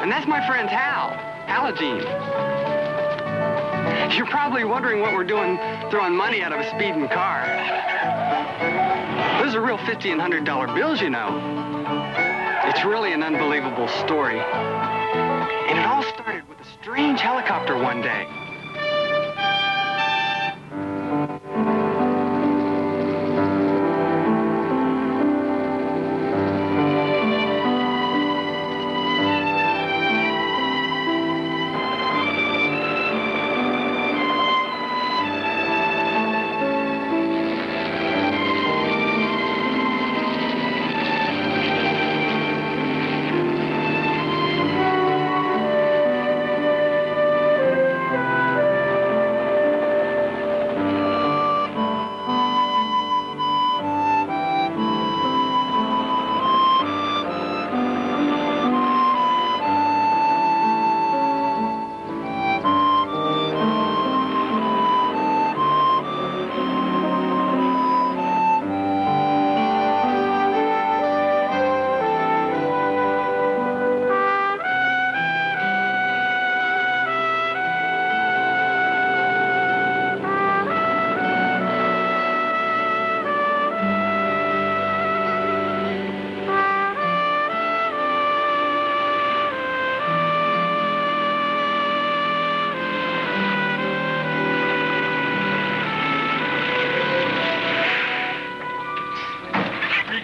And that's my friend Hal, Halogene. You're probably wondering what we're doing throwing money out of a speeding car. Those are real $50 and $100 bills, you know. It's really an unbelievable story. And it all started with a strange helicopter one day.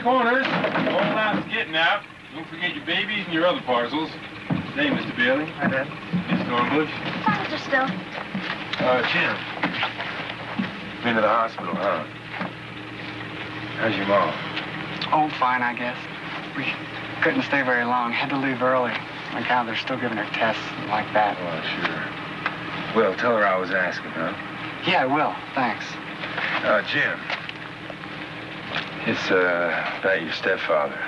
Corners. All out's getting out. Don't forget your babies and your other parcels. Hey, Mr. Bailey. Hi, Dad. Miss Dornbush. Hi, Mr. Still. Jim. Been to the hospital, huh? How's your mom? Oh, fine, I guess. We couldn't stay very long. Had to leave early. My God, they're still giving her tests like that. Oh, sure. Well, tell her I was asking, huh? Yeah, I will. Thanks. Jim. It's, about your stepfather.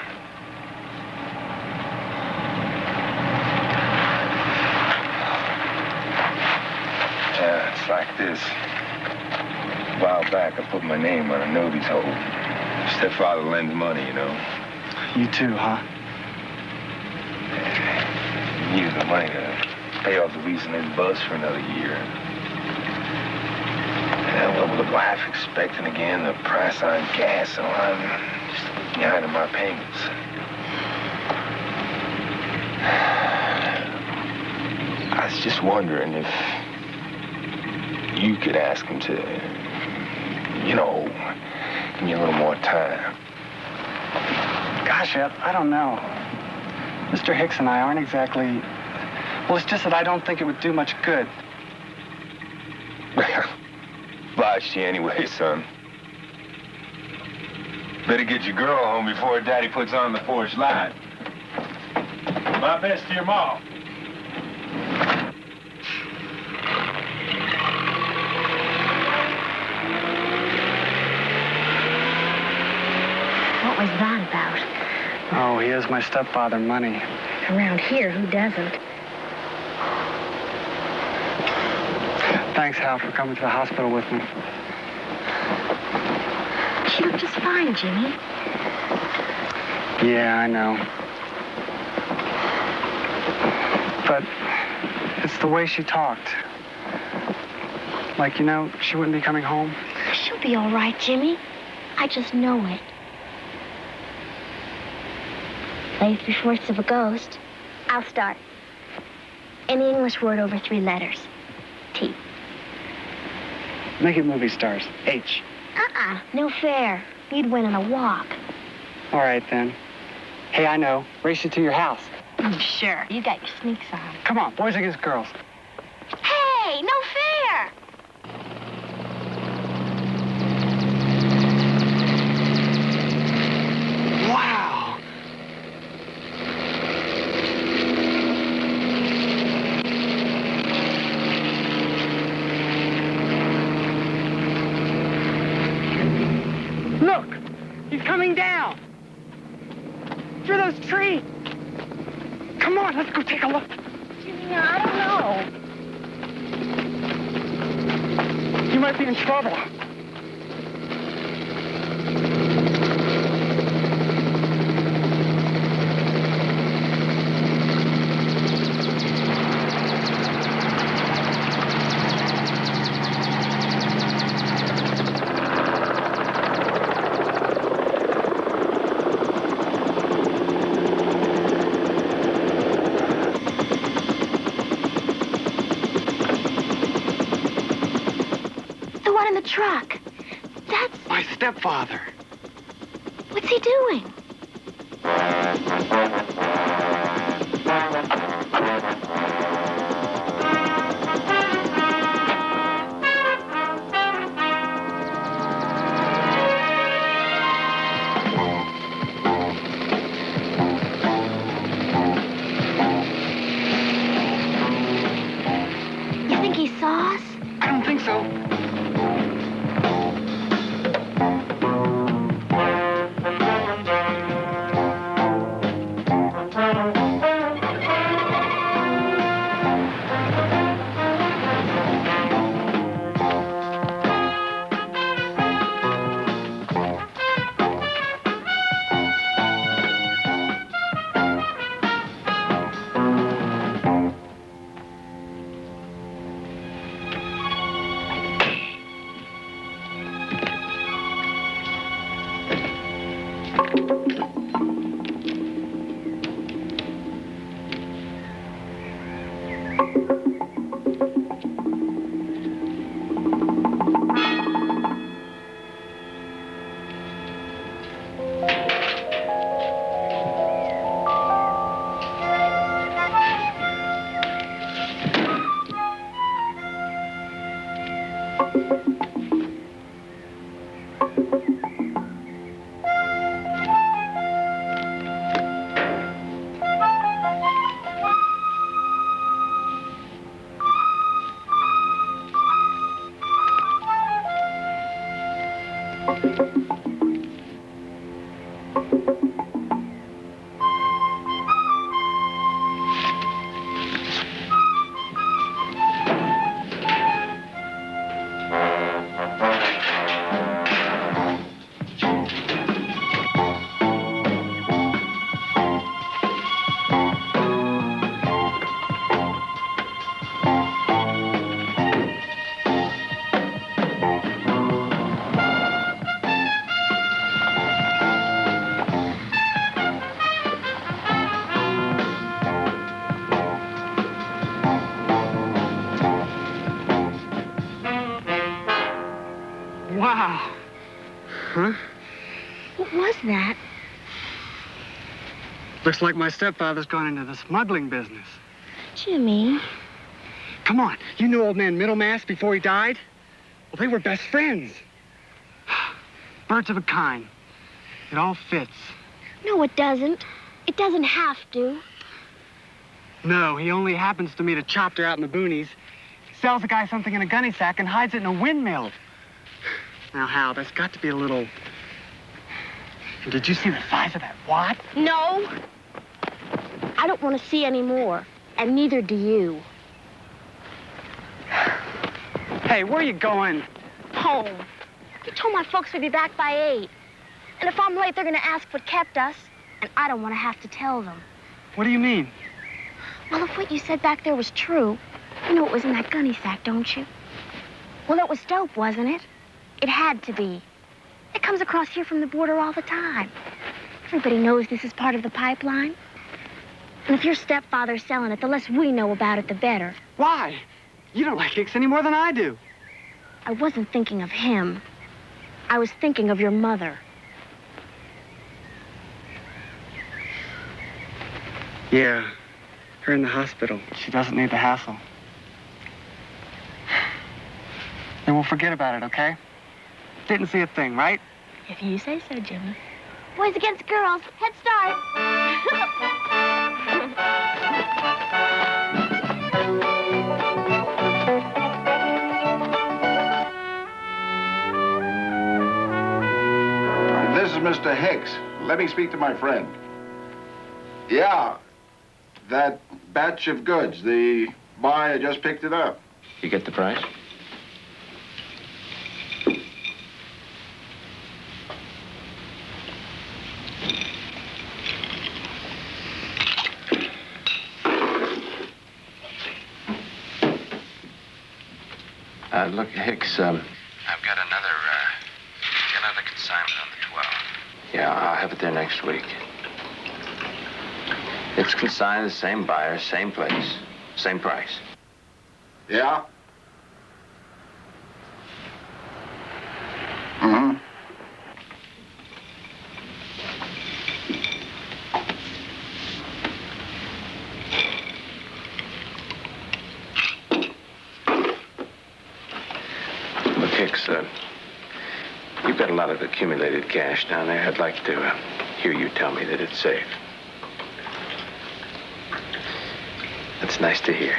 Yeah, it's like this. A while back, I put my name on a notice hold. Stepfather lends money, you know. You too, huh? He needed the money to pay off the lease on his bus for another year. And well, with the wife expecting again, the price on gas, so I'm just a bit behind on my payments. I was just wondering if you could ask him to, you know, give me a little more time. Gosh, Ed, I don't know. Mr. Hicks and I aren't exactly... Well, it's just that I don't think it would do much good. Obliged you anyway, son. Better get your girl home before Daddy puts on the porch light. My best to your mom. What was that about? Oh, he owes my stepfather money. Around here, who doesn't? Thanks, Hal, for coming to the hospital with me. She looked just fine, Jimmy. Yeah, I know. But it's the way she talked. Like, you know, she wouldn't be coming home. She'll be all right, Jimmy. I just know it. Faith reports of a ghost. I'll start. Any English word over 3 letters. T. Make it movie stars. H. No fair. You'd win in a walk. All right, then. Hey, I know. Race you to your house. Sure. You got your sneaks on. Come on, boys against girls. Hey, no fair! Wow! Look! He's coming down! Through those trees! Come on, let's go take a look. Jimmy, I don't know. You might be in trouble. in the truck. That's... My stepfather. What's he doing? You think he saw us? I don't think so. Wow. Huh? What was that? Looks like my stepfather's gone into the smuggling business. Jimmy. Come on, you knew old man Middlemass before he died? Well, they were best friends. Birds of a kind. It all fits. No, it doesn't. It doesn't have to. No, he only happens to meet a chopper out in the boonies, sells a guy something in a gunny sack, and hides it in a windmill. Now, Hal, there's got to be a little... Did you see the size of that wad? No. I don't want to see any more, and neither do you. Hey, where are you going? Home. You told my folks we'd be back by 8. And if I'm late, they're going to ask what kept us, and I don't want to have to tell them. What do you mean? Well, if what you said back there was true, you know it was in that gunny sack, don't you? Well, it was dope, wasn't it? It had to be. It comes across here from the border all the time. Everybody knows this is part of the pipeline. And if your stepfather's selling it, the less we know about it, the better. Why? You don't like Hicks any more than I do. I wasn't thinking of him. I was thinking of your mother. Yeah, her in the hospital. She doesn't need the hassle. Then we'll forget about it, okay? Didn't see a thing, right? If you say so, Jimmy. Boys against girls. Head start. This is Mr. Hicks. Let me speak to my friend. Yeah, that batch of goods. The buyer just picked it up. You get the price? Look, Hicks, I've got another consignment on the 12. Yeah, I'll have it there next week. It's consigned, the same buyer, same place, same price. Yeah? Hicks, you've got a lot of accumulated cash down there. I'd like to hear you tell me that it's safe. That's nice to hear.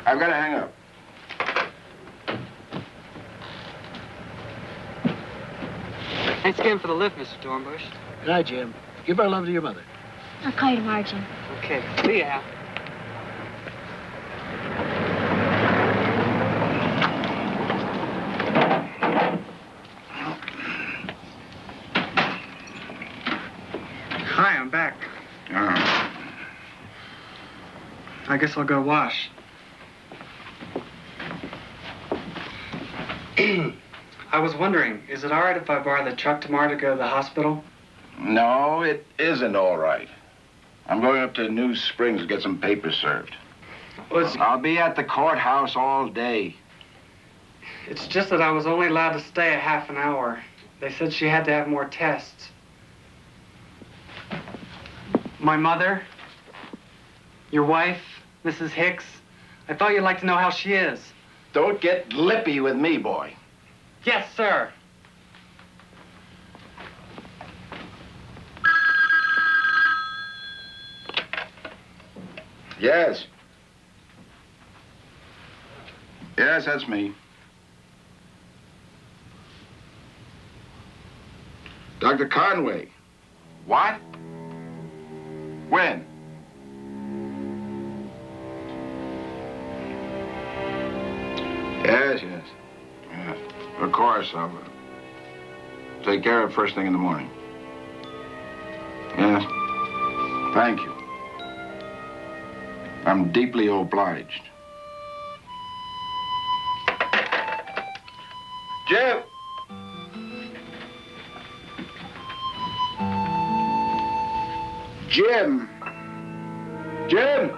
I've got to hang up. Thanks again for the lift, Mr. Dornbush. Good night, Jim. Give our love to your mother. I'll call you tomorrow, Jim. Okay, see ya, Hal. Hi, I'm back. I guess I'll go wash. I was wondering, is it all right if I borrow the truck tomorrow to go to the hospital? No, it isn't all right. I'm going up to New Springs to get some papers served. I'll be at the courthouse all day. It's just that I was only allowed to stay a half an hour. They said she had to have more tests. My mother, your wife, Mrs. Hicks, I thought you'd like to know how she is. Don't get lippy with me, boy. Yes, sir. Yes. Yes, that's me. Dr. Conway. What? When? Yes, yes. Yes. Of course, I'll take care of it first thing in the morning. Yes. Thank you. I'm deeply obliged. Jim! Jim! Jim!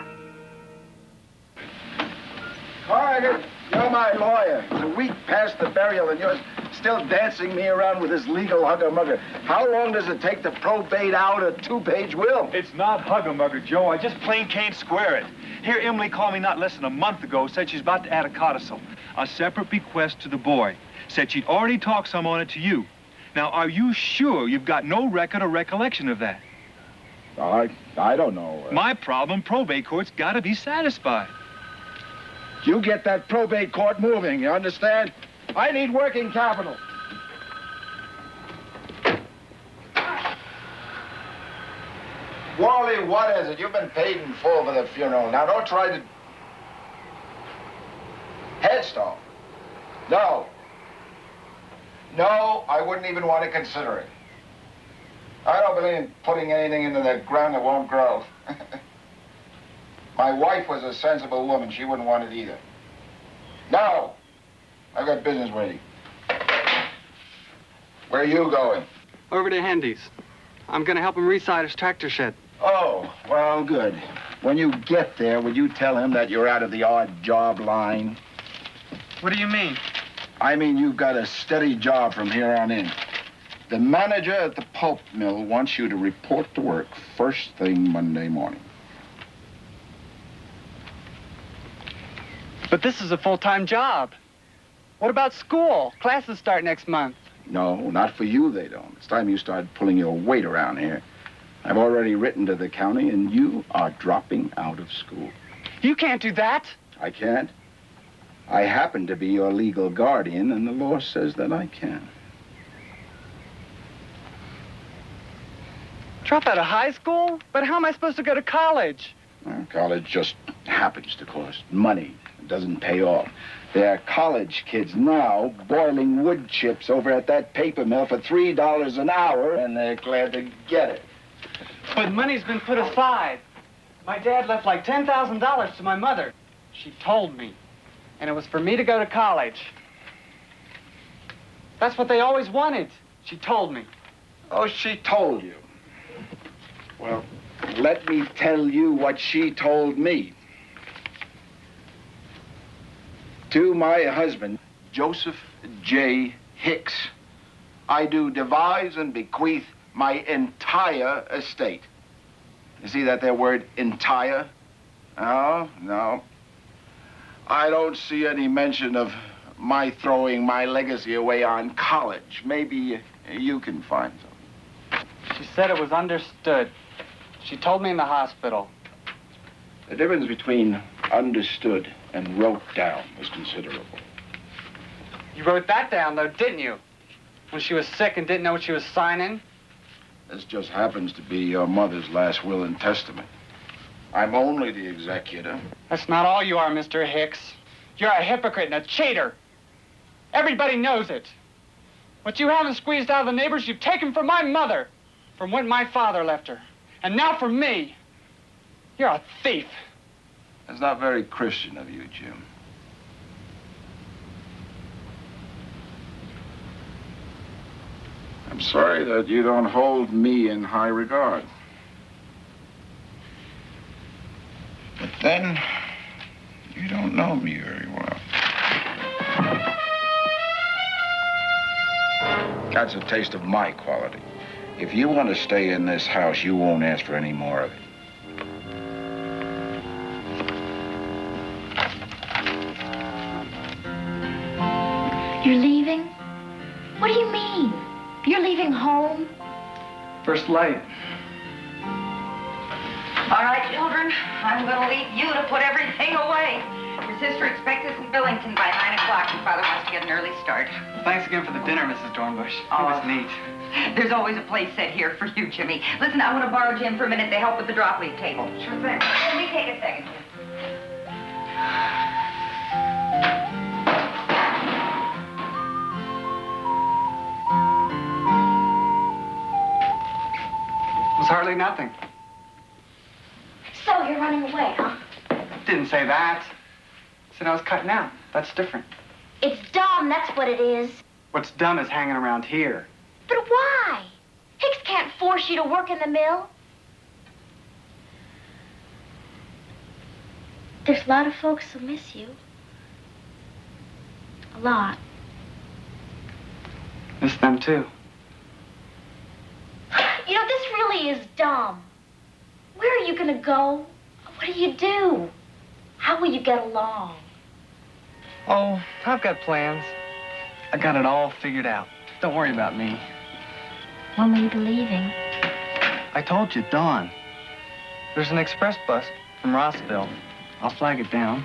Carter, you're my lawyer. It's a week past the burial and you're still dancing me around with this legal hugger-mugger. How long does it take to probate out a 2-page will? It's not hugger-mugger, Joe. I just plain can't square it. Here, Emily called me not less than a month ago, said she's about to add a codicil, a separate bequest to the boy. Said she'd already talked some on it to you. Now, are you sure you've got no record or recollection of that? I don't know. My problem, probate court's got to be satisfied. You get that probate court moving, you understand? I need working capital. Wally, what is it? You've been paid in full for the funeral. Now, don't try to... Headstone? No. No, I wouldn't even want to consider it. I don't believe in putting anything into the ground that won't grow. My wife was a sensible woman. She wouldn't want it either. No. I've got business waiting. Where are you going? Over to Hendy's. I'm gonna help him reside his tractor shed. Oh, well, good. When you get there, would you tell him that you're out of the odd job line? What do you mean? I mean, you've got a steady job from here on in. The manager at the pulp mill wants you to report to work first thing Monday morning. But this is a full-time job. What about school? Classes start next month. No, not for you, they don't. It's time you started pulling your weight around here. I've already written to the county, and you are dropping out of school. You can't do that. I can't. I happen to be your legal guardian, and the law says that I can. Drop out of high school? But how am I supposed to go to college? Well, college just happens to cost money. It doesn't pay off. There are college kids now boiling wood chips over at that paper mill for $3 an hour, and they're glad to get it. But money's been put aside. My dad left like $10,000 to my mother. She told me. And it was for me to go to college. That's what they always wanted. She told me. Oh, she told you. Well, let me tell you what she told me. To my husband, Joseph J. Hicks, I do devise and bequeath my entire estate. You see that there word, entire? No, no. I don't see any mention of my throwing my legacy away on college. Maybe you can find some. She said it was understood. She told me in the hospital. The difference between understood and wrote down is considerable. You wrote that down, though, didn't you? When she was sick and didn't know what she was signing? This just happens to be your mother's last will and testament. I'm only the executor. That's not all you are, Mr. Hicks. You're a hypocrite and a cheater. Everybody knows it. What you haven't squeezed out of the neighbors, you've taken from my mother, from when my father left her. And now from me. You're a thief. That's not very Christian of you, Jim. I'm sorry that you don't hold me in high regard. But then, you don't know me very well. That's a taste of my quality. If you want to stay in this house, you won't ask for any more of it. You're leaving? What do you mean? You're leaving home? First light. All right, children, I'm going to leave you to put everything away. Your sister expects us in Billington by 9 o'clock, and Father wants to get an early start. Thanks again for the dinner, Mrs. Dornbush. It was neat. There's always a place set here for you, Jimmy. Listen, I want to borrow Jim for a minute to help with the drop leaf table. Sure thing. Let me take a second. It was hardly nothing. So you're running away, huh? Didn't say that. Said I was cutting out. That's different. It's dumb, that's what it is. What's dumb is hanging around here. But why? Hicks can't force you to work in the mill. There's a lot of folks who miss you. A lot. Miss them too. You know, this really is dumb. Where are you gonna go? What do you do? How will you get along? Oh, I've got plans. I got it all figured out. Don't worry about me. When will you be leaving? I told you, dawn. There's an express bus from Rossville. I'll flag it down.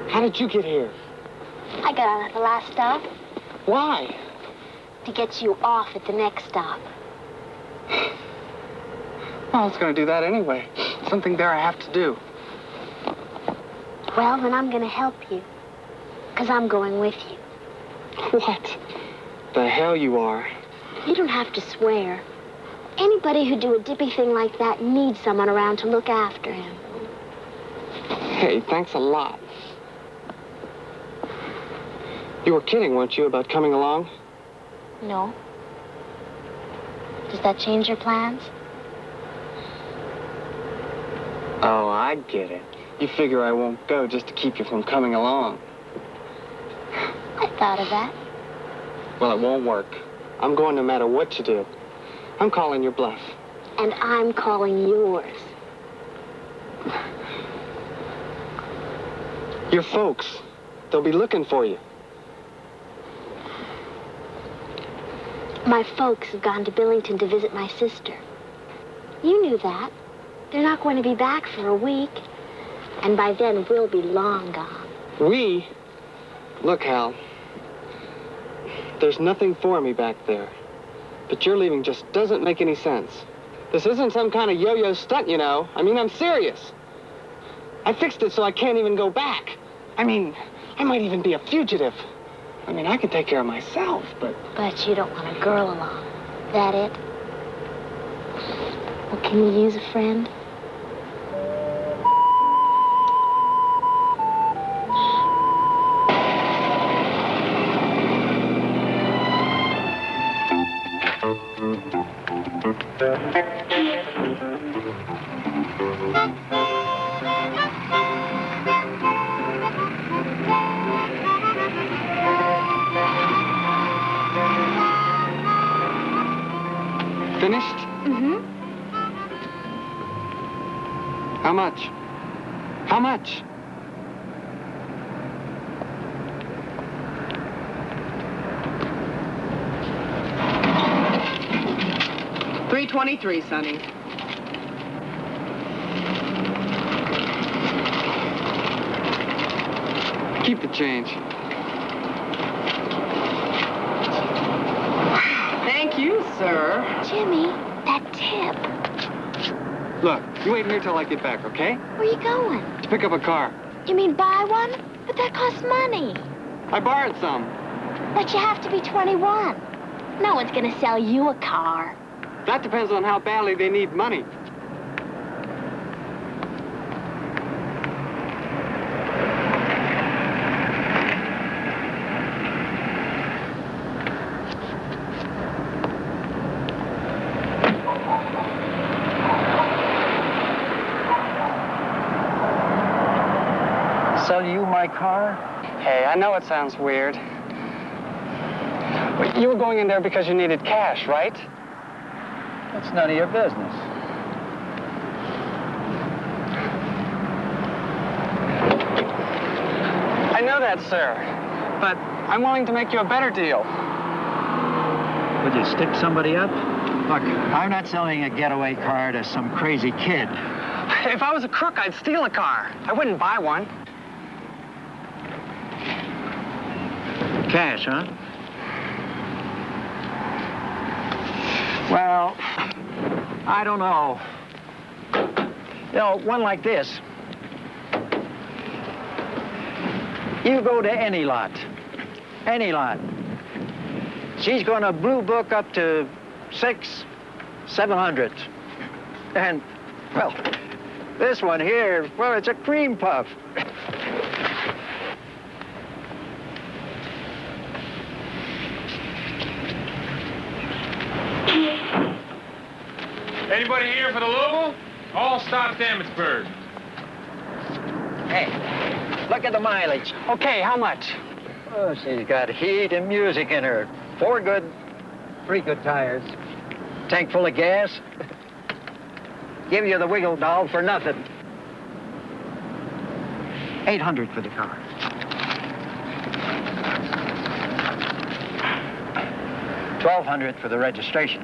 How did you get here? I got on at the last stop Why? to get you off at the next stop. Well, I was going to do that anyway. Something there I have to do. Well, then I'm gonna help you. 'Cause I'm going with you. What the hell you are? You don't have to swear. Anybody who'd do a dippy thing like that needs someone around to look after him. Hey, thanks a lot. You were kidding, weren't you, about coming along? No. Does that change your plans? Oh, I get it. You figure I won't go just to keep you from coming along. thought of that. Well, it won't work. I'm going no matter what you do. I'm calling your bluff. And I'm calling yours. Your folks, they'll be looking for you. My folks have gone to Billington to visit my sister. You knew that. They're not going to be back for a week. And by then, we'll be long gone. We? Look, Hal. There's nothing for me back there. But your leaving just doesn't make any sense. This isn't some kind of yo-yo stunt, you know. I mean, I'm serious. I fixed it so I can't even go back. I mean, I might even be a fugitive. I mean, I can take care of myself, but... But you don't want a girl along. That it? Well, can you use a friend? Finished? Mm-hmm. How much? How much? $323, Sonny. Keep the change. Thank you, sir. Jimmy, that tip. Look, you wait here till I get back, okay? Where you going? To pick up a car. You mean buy one? But that costs money. I borrowed some. But you have to be 21. No one's gonna sell you a car. That depends on how badly they need money. Sell you my car? Hey, I know it sounds weird. But you were going in there because you needed cash, right? That's none of your business. I know that, sir. But I'm willing to make you a better deal. Would you stick somebody up? Look, I'm not selling a getaway car to some crazy kid. If I was a crook, I'd steal a car. I wouldn't buy one. Cash, huh? Well, I don't know. You know, one like this. You go to any lot. Any lot. She's going to blue book up to 700. And, well, this one here, well, it's a cream puff. Anybody here for the local? All stops Emmitsburg. Hey, look at the mileage. okay, how much? Oh, she's got heat and music in her. 3 good tires. Tank full of gas. Give you the wiggle doll for nothing. 800 for the car. 1,200 for the registration.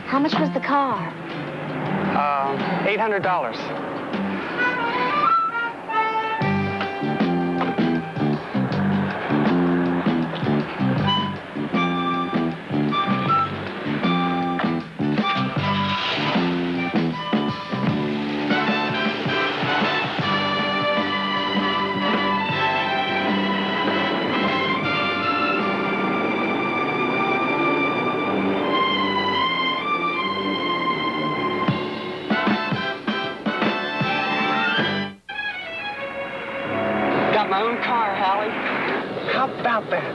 How much was the car? $800. my own car, Hallie. How about that?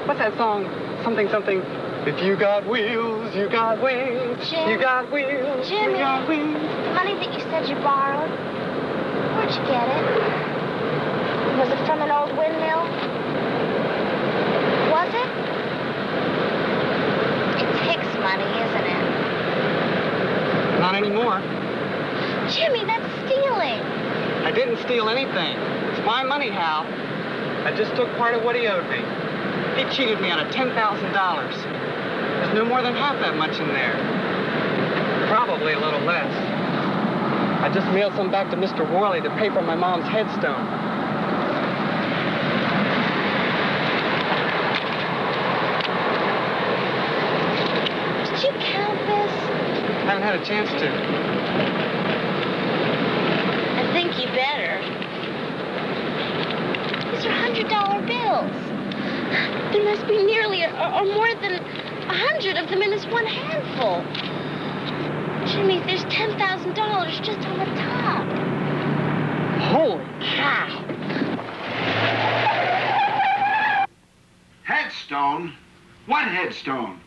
What's that song? Something, something. If you got wheels, you got wings. Jim. You got wheels, Jimmy. you got wings. Money that you said you borrowed. Where'd you get it? Was it from an old windmill? Was it? It's Hicks money, isn't it? Not anymore. Jimmy, that's stealing. I didn't steal anything. It's my money, Hal. I just took part of what he owed me. He cheated me out of $10,000. There's no more than half that much in there. Probably a little less. I just mailed some back to Mr. Worley to pay for my mom's headstone. Did you count this? Haven't had a chance to. I think you better. These are $100 bills. There must be nearly or more than 100 of them in this one handful. Jimmy, there's $10,000 just on the top. Holy cow! Headstone? What headstone?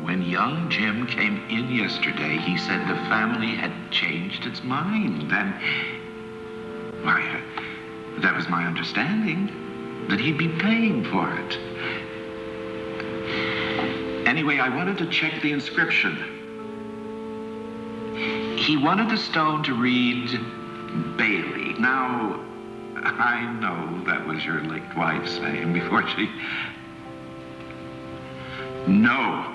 When young Jim came in yesterday, he said the family had changed its mind. And, why, that was my understanding, that he'd be paying for it. Anyway, I wanted to check the inscription. He wanted the stone to read Bailey. Now, I know that was your late wife's name before she... No.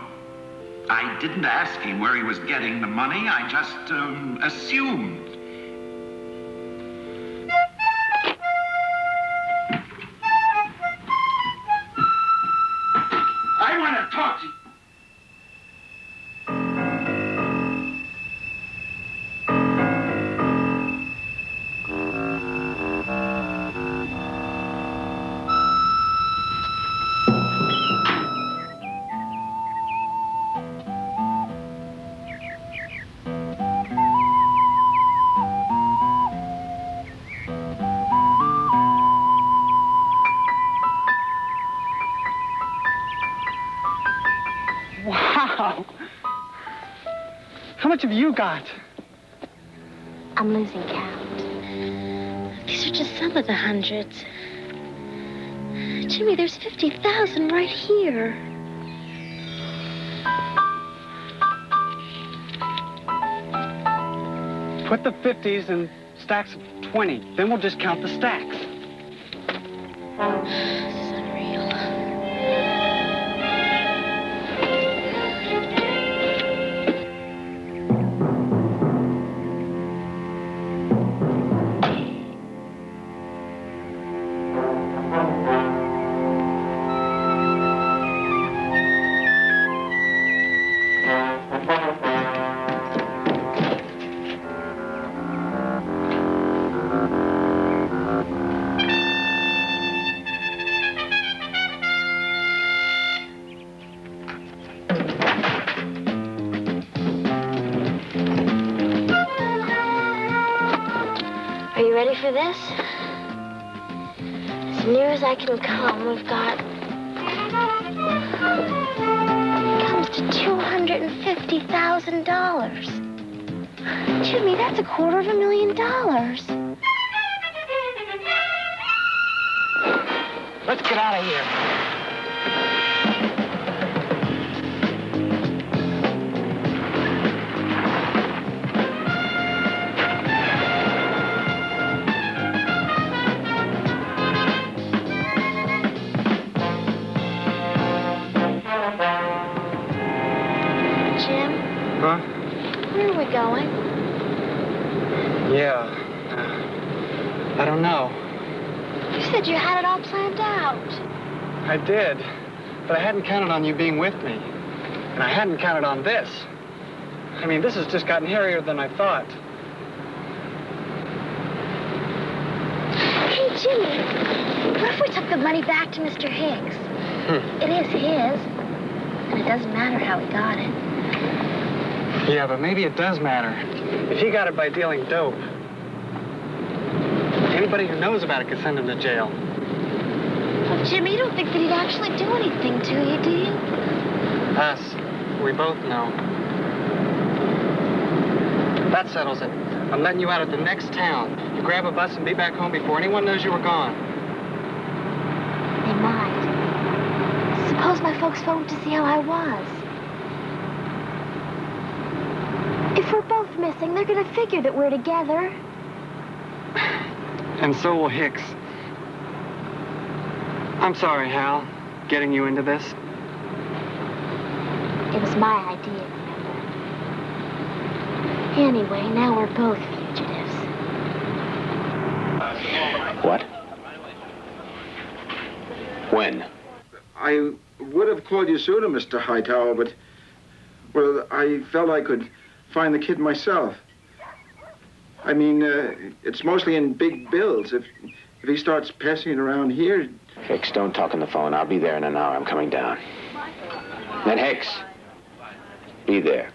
I didn't ask him where he was getting the money. I just assumed. I want to talk to you. Wow! How much have you got? I'm losing count. These are just some of the hundreds. Jimmy, there's 50,000 right here. Put the 50s in stacks of 20. Then we'll just count the stacks. This is unreal. Are you ready for this? As near as I can come, we've got... It comes to $250,000. Jimmy, that's $250,000. Let's get out of here. Jim, Huh? where are we going? Yeah. I don't know. You said you had it all planned out. I did, but I hadn't counted on you being with me. And I hadn't counted on this. I mean, this has just gotten hairier than I thought. Hey, Jimmy, what if we took the money back to Mr. Hicks? It is his, and it doesn't matter how he got it. Yeah, but maybe it does matter. If he got it by dealing dope, anybody who knows about it could send him to jail. Well, Jimmy, you don't think that he'd actually do anything to you, do you? Us. We both know. That settles it. I'm letting you out of the next town. You grab a bus and be back home before anyone knows you were gone. They might. Suppose my folks phoned to see how I was. If we're both missing, they're gonna figure that we're together. And so will Hicks. I'm sorry, Hal, getting you into this. It was my idea, remember? Anyway, now we're both fugitives. What? When? I would have called you sooner, Mr. Hightower, but, well, I felt I could find the kid myself. I mean, it's mostly in big bills. If he starts passing it around here... Hicks, don't talk on the phone. I'll be there in an hour. I'm coming down. Then Hicks, be there.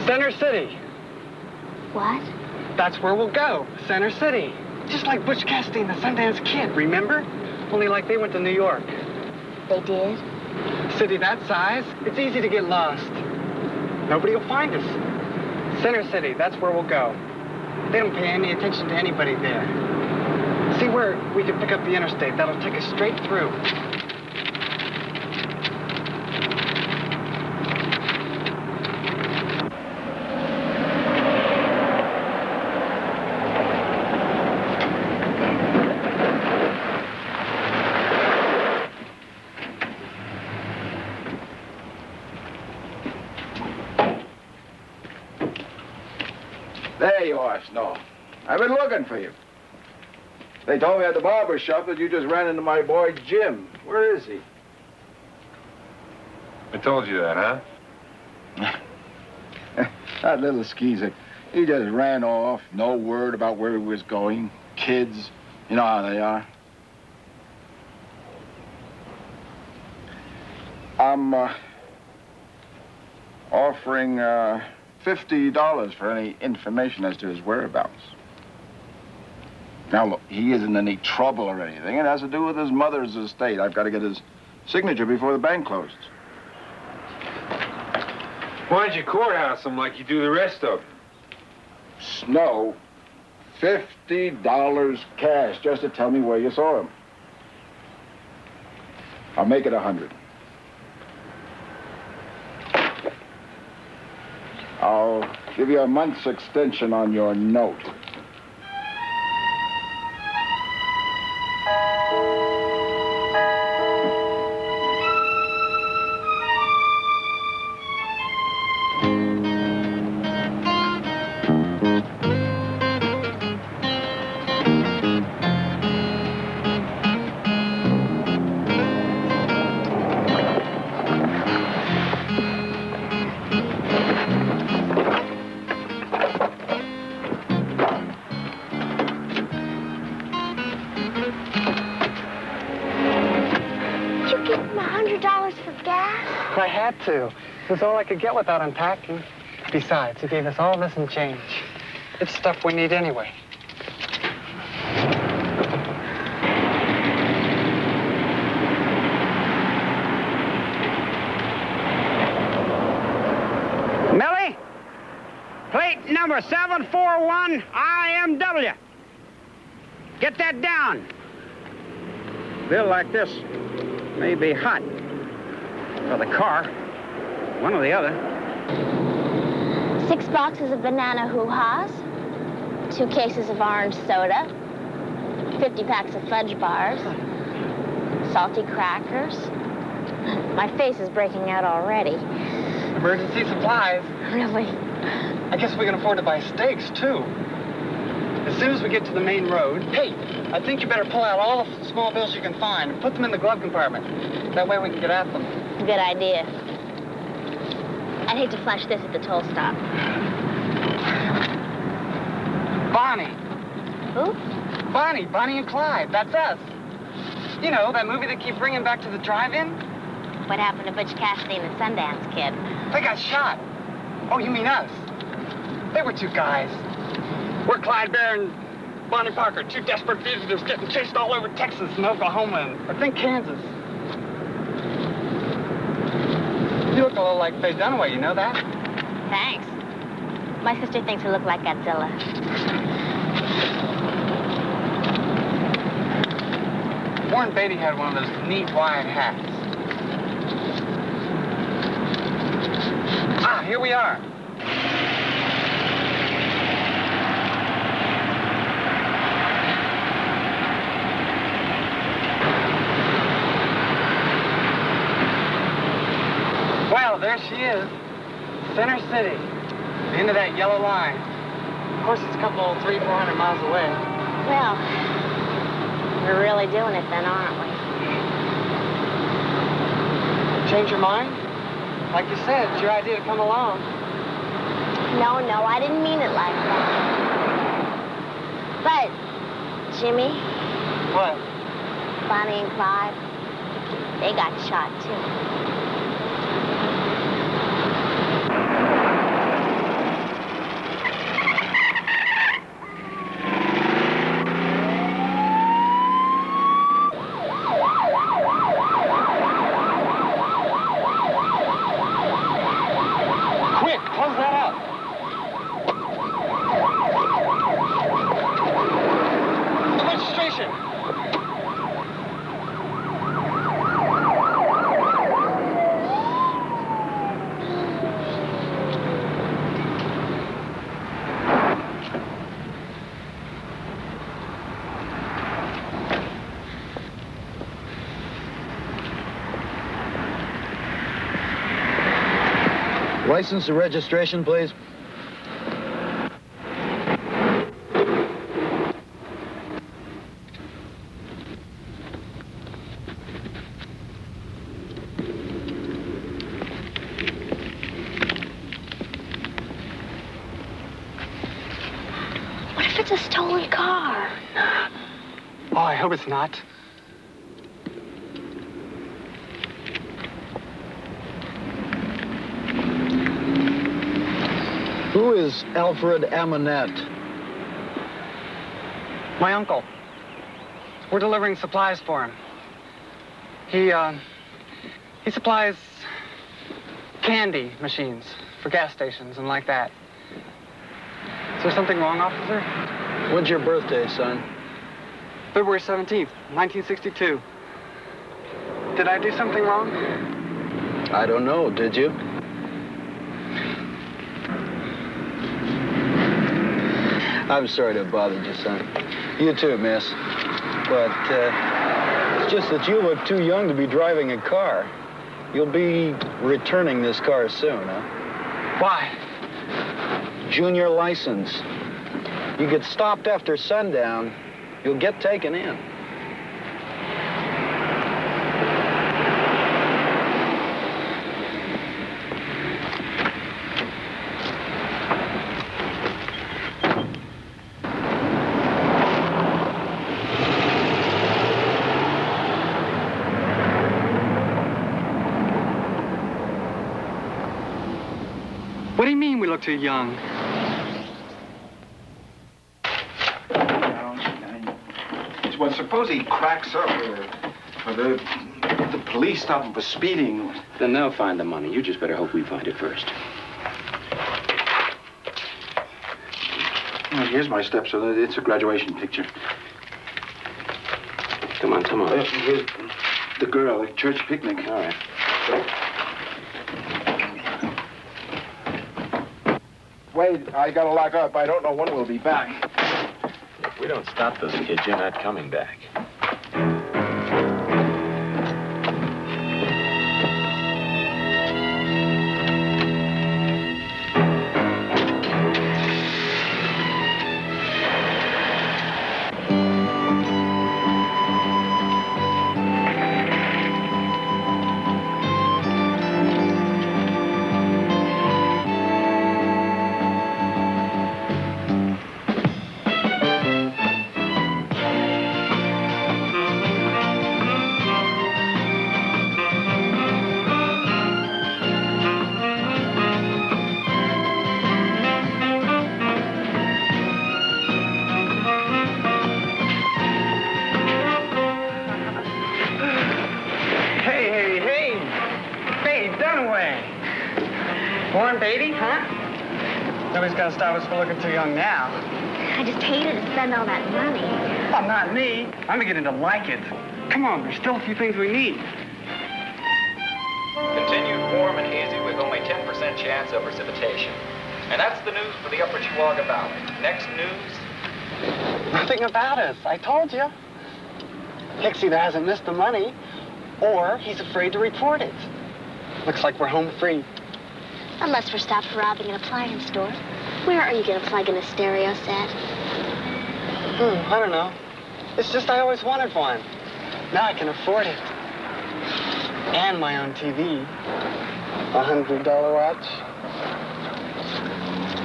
Center City. What? That's where we'll go. Center City. Just like Butch Cassidy and the Sundance Kid, remember? Only like they went to New York. They did? City that size, it's easy to get lost. Nobody will find us. Center City, that's where we'll go. They don't pay any attention to anybody there. See where we can pick up the interstate. That'll take us straight through. There you are, Snow. I've been looking for you. They told me at the barber shop that you just ran into my boy, Jim. Where is he? I told you that, huh? That little skeezer. He just ran off. No word about where he was going. Kids, you know how they are. I'm offering $50 for any information as to his whereabouts. Now, look, he isn't in any trouble or anything. It has to do with his mother's estate. I've got to get his signature before the bank closes. Why don't you courthouse him like you do the rest of them? Snow, $50 cash just to tell me where you saw him. I'll make it 100. I'll give you a month's extension on your note. I had to. It was all I could get without unpacking. Besides, he gave us all this in change. It's stuff we need anyway. Millie? Plate number 741 IMW. Get that down. Bill like this may be hot. For the car, one or the other. 6 boxes of banana hoo-haws, 2 cases of orange soda, 50 packs of fudge bars, salty crackers. My face is breaking out already. Emergency supplies. Really? I guess we can afford to buy steaks, too. As soon as we get to the main road, hey, I think you better pull out all the small bills you can find and put them in the glove compartment. That way we can get at them. Good idea. I'd hate to flash this at the toll stop. Bonnie. Who? Bonnie and Clyde. That's us. You know, that movie they keep bringing back to the drive-in? What happened to Butch Cassidy and the Sundance Kid? They got shot. Oh, you mean us? They were 2 guys. We're Clyde Bear and Bonnie Parker. Two desperate fugitives getting chased all over Texas and Oklahoma and I think Kansas. You look a little like Faye Dunaway, you know that? Thanks. My sister thinks we look like Godzilla. Warren Beatty had one of those neat wide hats. Ah, here we are. Well, there she is. Center City. The end of that yellow line. Of course, it's a couple, 300-400 miles away. Well, we're really doing it then, aren't we? Change your mind? Like you said, it's your idea to come along. No, I didn't mean it like that. But, Jimmy. What? Bonnie and Clyde, they got shot, too. License and registration, please. What if it's a stolen car? Oh, I hope it's not. Who is Alfred Amonette? My uncle. We're delivering supplies for him. He supplies candy machines for gas stations and like that. Is there something wrong, officer? When's your birthday, son? February 17th, 1962. Did I do something wrong? I don't know, did you? I'm sorry to have bothered you, son. You too, miss. But it's just that you look too young to be driving a car. You'll be returning this car soon, huh? Why? Junior license. You get stopped after sundown, you'll get taken in. What do you mean we look too young? Well, suppose he cracks up or the police stop him for speeding. Then they'll find the money. You just better hope we find it first. Well, here's my stepson. It's a graduation picture. Come on. Here's the girl at church picnic. All right. Wait, I gotta lock up. I don't know when we'll be back. If we don't stop those kids, you're not coming back. Beatty, huh? Nobody's gonna stop us from looking too young now. I just hated to spend all that money. Well, not me. I'm beginning to like it. Come on, there's still a few things we need. Continued warm and hazy with only 10% chance of precipitation. And that's the news for the Upper Chewaga Valley. Next news. Nothing about us. I told you. Hicks either hasn't missed the money, or he's afraid to report it. Looks like we're home free. Unless we're stopped for robbing an appliance store. Where are you going to plug in a stereo set? I don't know. It's just I always wanted one. Now I can afford it. And my own TV. $100 watch.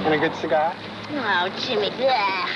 And a good cigar. Oh, Jimmy. Blech.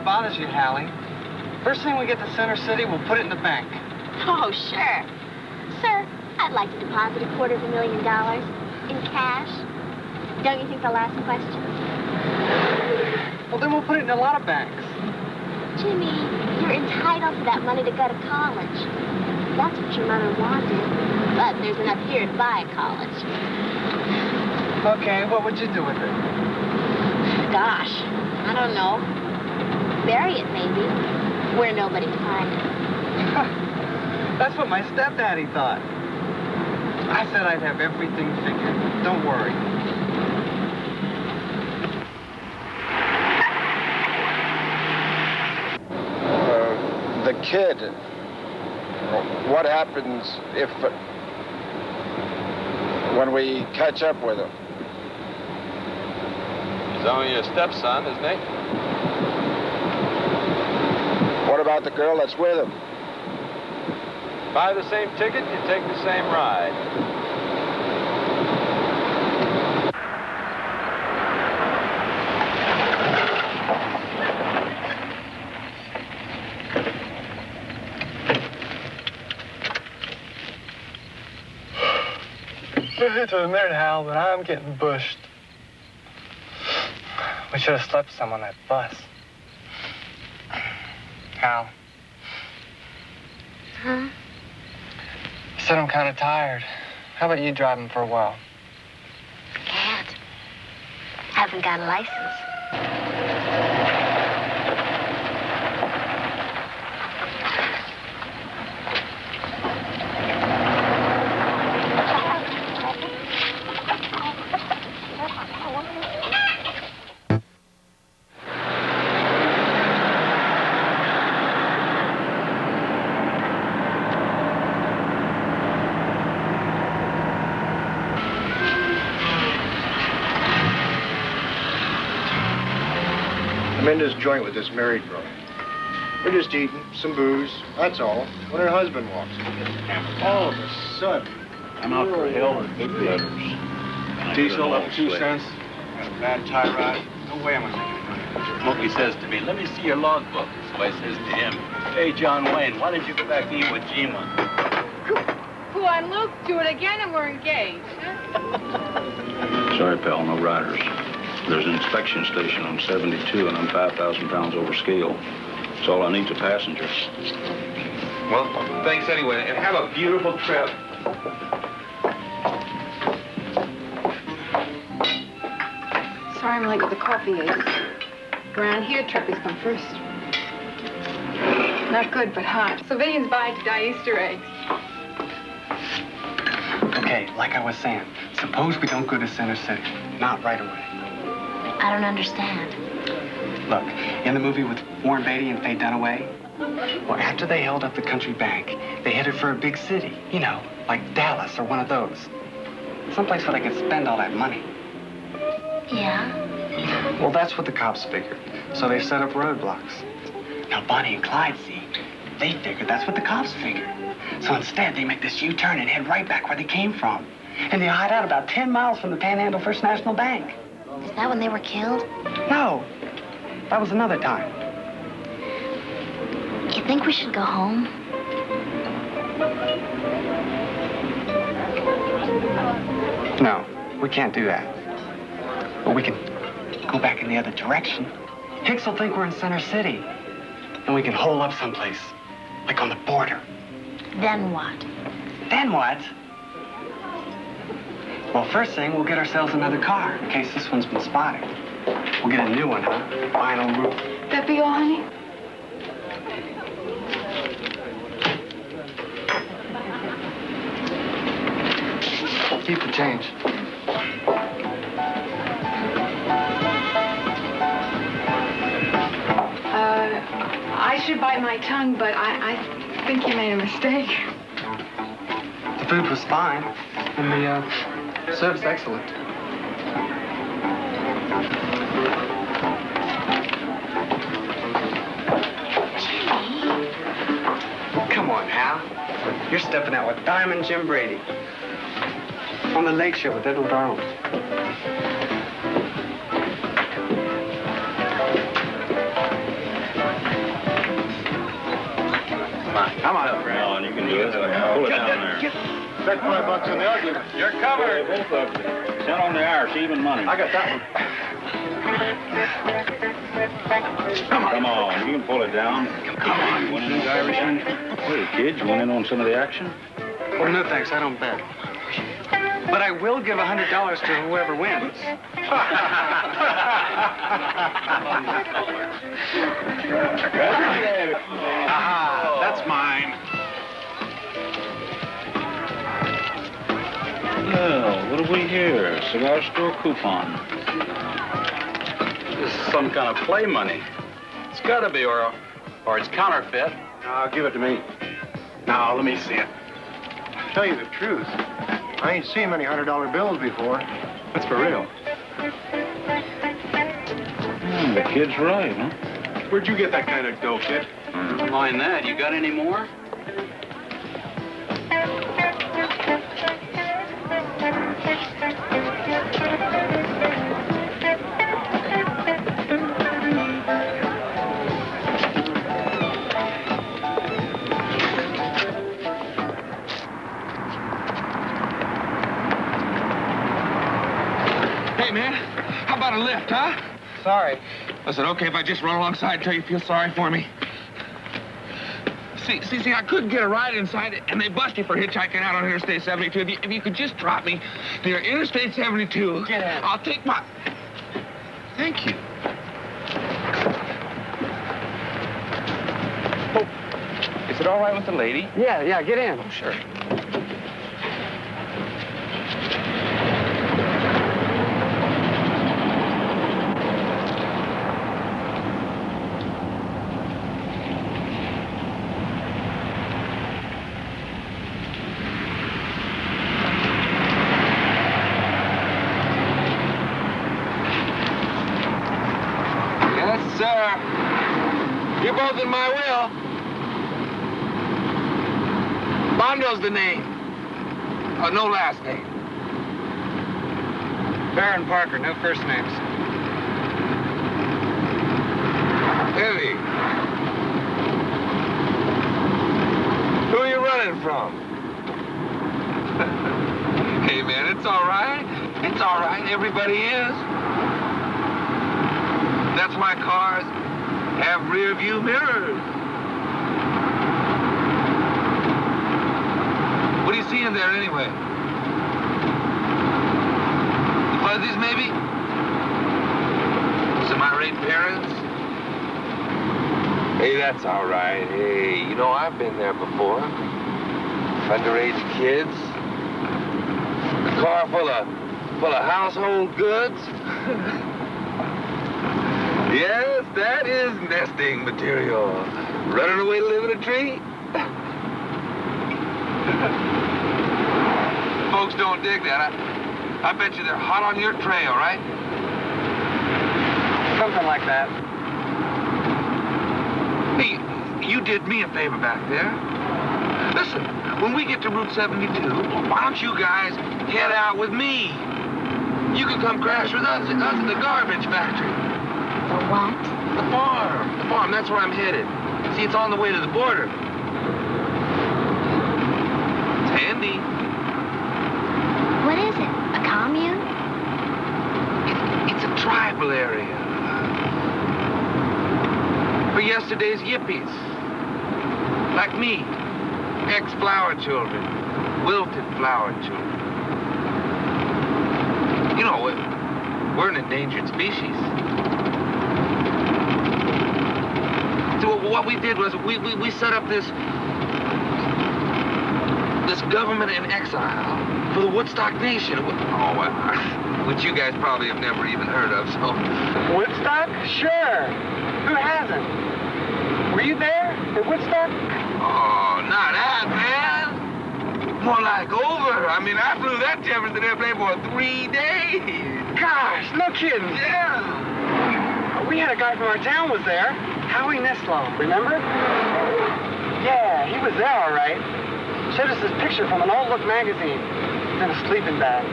Bothers you, Hallie. First thing we get to Center City, we'll put it in the bank. Oh, sure. Sir, I'd like to deposit $250,000 in cash. Don't you think they'll ask questions? Well, then we'll put it in a lot of banks. Jimmy, you're entitled to that money to go to college. That's what your mother wanted. But there's enough here to buy a college. Okay, what would you do with it? Gosh, I don't know. Bury it, maybe, where nobody can find it. That's what my stepdaddy thought. I said I'd have everything figured. Don't worry. The kid. What happens if... when we catch up with him? He's only your stepson, isn't he? What about the girl that's with him? Buy the same ticket, you take the same ride. I hate to admit it, Hal, but I'm getting bushed. We should have slept some on that bus. Hal. Huh? I said I'm kind of tired. How about you driving for a while? Can't. Haven't got a license. I'm in this joint with this married girl. We're just eating some booze, that's all, when her husband walks in. And all of a sudden... I'm out for hell in big letters. Diesel up 2 cents. Got a bad tie ride. No way am I making money. Smokey says to me, let me see your logbook. So I says to him, hey, John Wayne, why don't you go back to Iwo Jima? Cool on Luke, do it again and we're engaged. Sorry, pal, no riders. There's an inspection station on 72, and I'm 5,000 pounds over scale. That's all I need's a passenger. Well, thanks anyway, and have a beautiful trip. Sorry I'm late with the coffee aid. Around here, truckers come first. Not good, but hot. Civilians buy to dye Easter eggs. Okay, like I was saying, suppose we don't go to Center City. Not right away. I don't understand. Look, in the movie with Warren Beatty and Faye Dunaway, well, after they held up the country bank, they headed for a big city. You know, like Dallas or one of those. Someplace where they could spend all that money. Yeah? Well, that's what the cops figured. So they set up roadblocks. Now, Bonnie and Clyde, see, they figured that's what the cops figured. So instead, they make this U-turn and head right back where they came from. And they hide out about 10 miles from the Panhandle First National Bank. Is that when they were killed? No, that was another time. You think we should go home? No, we can't do that. But we can go back in the other direction. Hicks will think we're in Center City. And we can hole up someplace, like on the border. Then what? Then what? Well, first thing, we'll get ourselves another car in case this one's been spotted. We'll get a new one, huh? Vinyl roof. That be all, honey? Keep the change. I should bite my tongue, but I think you made a mistake. The food was fine, and the service excellent. Come on, Hal. You're stepping out with Diamond Jim Brady. On the Late Show with Edward Arnold. Come on, Alan, you can do it. Pull it down there. Bet $5 on the argument. You're covered. Both of you. 10 on the Irish, even money. I got that one. Come on, you can pull it down. Come on. You went in those Irishmen? Hey, kids, you went in on some of the action? Oh, no, thanks. I don't bet. But I will give $100 to whoever wins. Aha, that's mine. Well, what have we here? Cigar store coupon. This is some kind of play money. It's gotta be, or it's counterfeit. Now, give it to me. Now, let me see it. Tell you the truth, I ain't seen many $100 bills before. That's for real. The kid's right, huh? Where'd you get that kind of dough, kid? Mind that. You got any more? Hey, man, how about a lift, huh? Sorry. I said, okay, if I just run alongside until you feel sorry for me. See, I couldn't get a ride inside, and they bust you for hitchhiking out on Interstate 72. If you could just drop me near Interstate 72, Get out. I'll take my... Thank you. Oh, is it all right with the lady? Yeah, get in. Oh, sure. Sir, you're both in my will. Bondo's the name. No last name. Baron Parker, no first names. Eddie. Who are you running from? Hey, man, it's all right. It's all right. Everybody is. That's why cars have rear view mirrors. What are you seeing there anyway? The Fuzzies, maybe? Some irate parents? Hey, that's all right. Hey, you know, I've been there before. Underage kids. A car full of household goods. Yes, that is nesting material. Running away to live in a tree? Folks don't dig that. I bet you they're hot on your trail, right? Something like that. Hey, you did me a favor back there. Listen, when we get to Route 72, why don't you guys head out with me? You can come crash with us at the garbage factory. The what? The farm. The farm, that's where I'm headed. See, it's on the way to the border. It's handy. What is it? A commune? It's a tribal area. For yesterday's yippies. Like me. Ex-flower children. Wilted flower children. You know, we're an endangered species. So what we did was we set up this government in exile for the Woodstock Nation. Which you guys probably have never even heard of, so... Woodstock? Sure. Who hasn't? Were you there at Woodstock? Oh, not that, man. More like over. I mean, I flew that Jefferson airplane for 3 days. Gosh, no kidding. Yeah. We had a guy from our town was there. Howie Nislow, remember? Yeah, he was there, all right. Showed us this picture from an old look magazine. In a sleeping bag.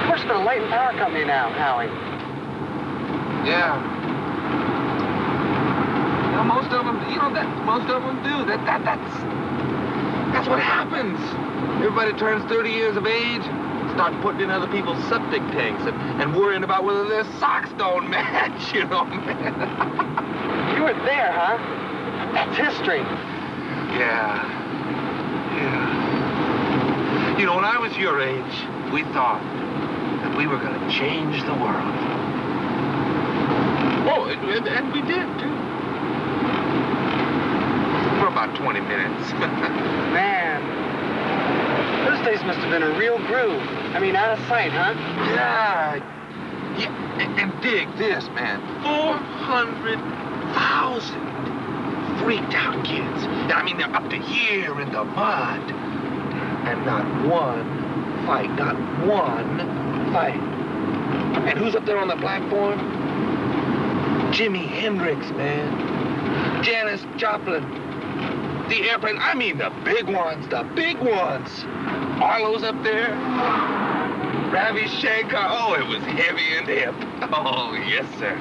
Works for the Light and Power Company now, Howie. Yeah. You know, most of them do. That's what happens. Everybody turns 30 years of age, start putting in other people's septic tanks and worrying about whether their socks don't match, you know, man. You were there, huh? That's history. Yeah. You know, when I was your age, we thought that we were going to change the world. Oh, and we did, too. For about 20 minutes. Man, those days must have been a real groove. I mean, out of sight, huh? Yeah, and dig this, man. 400,000 freaked out kids. I mean, they're up to here in the mud. And not one fight. And who's up there on the platform? Jimi Hendrix, man. Janis Joplin. The airplane, I mean the big ones. Arlo's up there. Ravi Shankar. Oh, it was heavy and hip. Oh, yes, sir.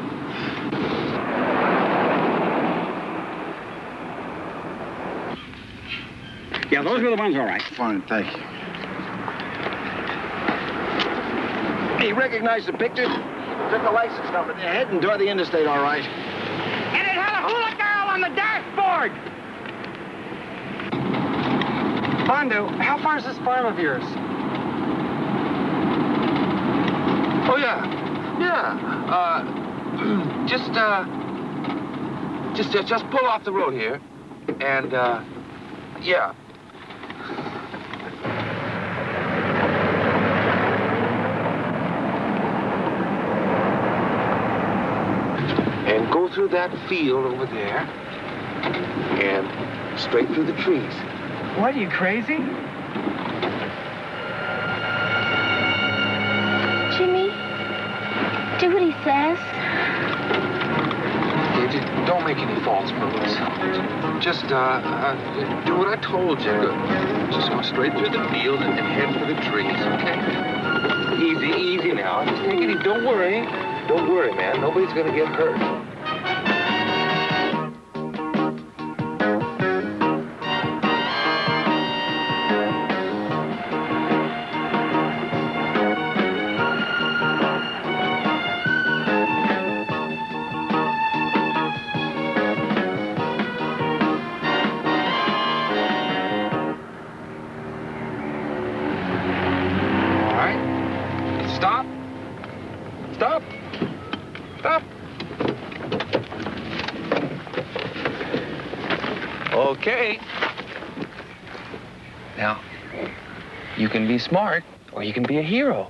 Yeah, those were the ones, all right. Fine, thank you. Hey, you recognize the picture? Took the license number. They're heading toward the interstate, all right. And it had a hula girl on the dashboard! Bondo, how far is this farm of yours? Oh, yeah. Just pull off the road here. And, yeah. And go through that field over there. And straight through the trees. What, are you crazy? Jimmy, do what he says. Yeah, just don't make any false moves. Just, do what I told you. Just go straight through the field and head for the trees, okay? Easy now. Just take it easy. Don't worry. Don't worry, man. Nobody's gonna get hurt. Okay. Now, you can be smart, or you can be a hero.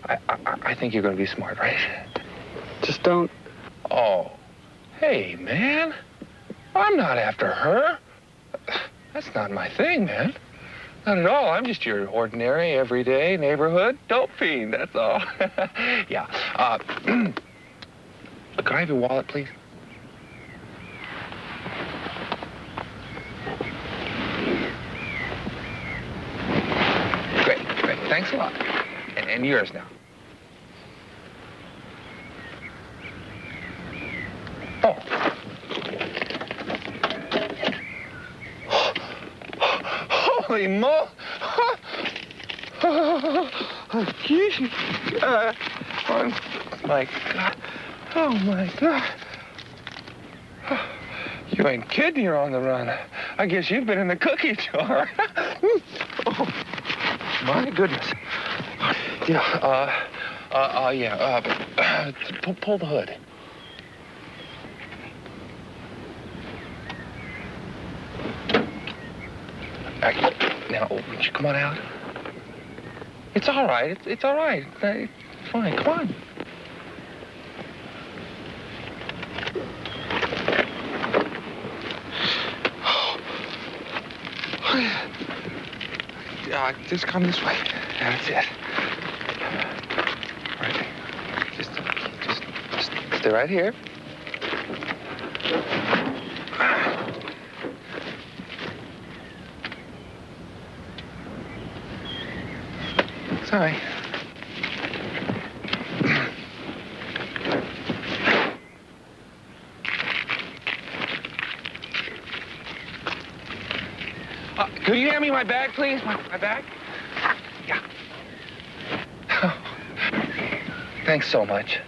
I think you're going to be smart, right? Just don't... Oh, hey, man. I'm not after her. That's not my thing, man. Not at all. I'm just your ordinary, everyday neighborhood dope fiend, that's all. Yeah. Can I have your wallet, please? and yours now. Oh. Holy mo! Oh my God. Oh my God. You ain't kidding, you're on the run. I guess you've been in the cookie jar. Oh, my goodness. Yeah, pull the hood. Now, would you come on out? It's all right. It's all right. It's fine. Come on. Just come this way. That's it. Right. Just stay right here. Sorry. Could you hand me my bag, please? My bag? Yeah. Oh. Thanks so much.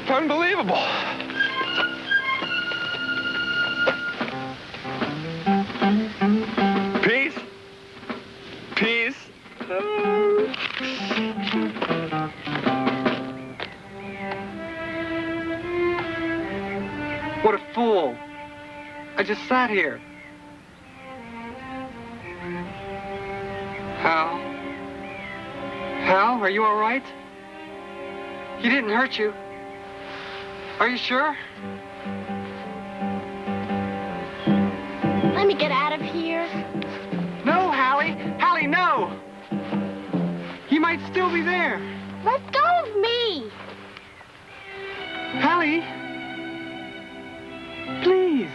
Unbelievable. Peace. Peace. What a fool. I just sat here. Hal? Hal, are you all right? He didn't hurt you. Are you sure? Let me get out of here. No, Hallie. Hallie, no. He might still be there. Let go of me. Hallie. Please.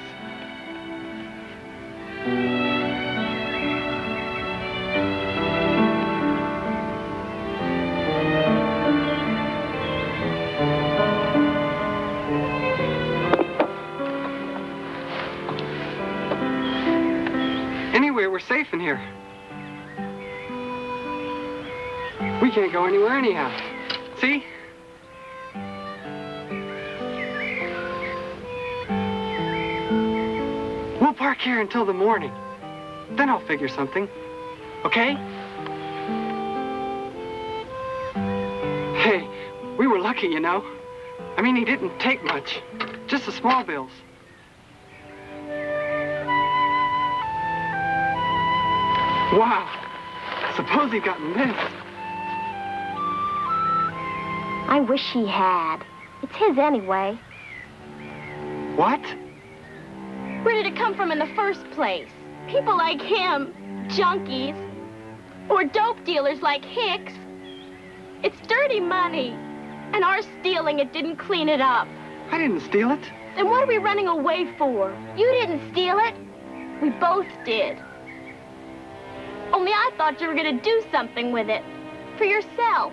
Anyway, we're safe in here. We can't go anywhere anyhow. See? We'll park here until the morning. Then I'll figure something. Okay? Hey, we were lucky, you know. I mean, he didn't take much. Just the small bills. Wow. Suppose he'd gotten this. I wish he had. It's his anyway. What? Where did it come from in the first place? People like him, junkies, or dope dealers like Hicks. It's dirty money, and our stealing it didn't clean it up. I didn't steal it. Then what are we running away for? You didn't steal it. We both did. Only I thought you were going to do something with it. For yourself.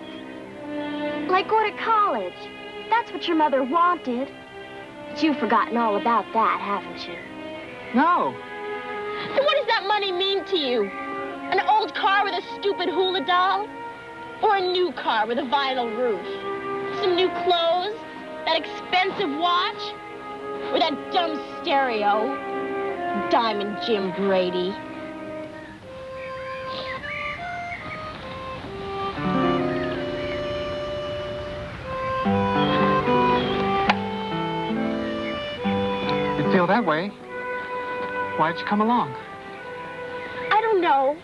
Like go to college. That's what your mother wanted. But you've forgotten all about that, haven't you? No. So what does that money mean to you? An old car with a stupid hula doll? Or a new car with a vinyl roof? Some new clothes? That expensive watch? Or that dumb stereo? Diamond Jim Brady. You feel that way? Why'd you come along? I don't know.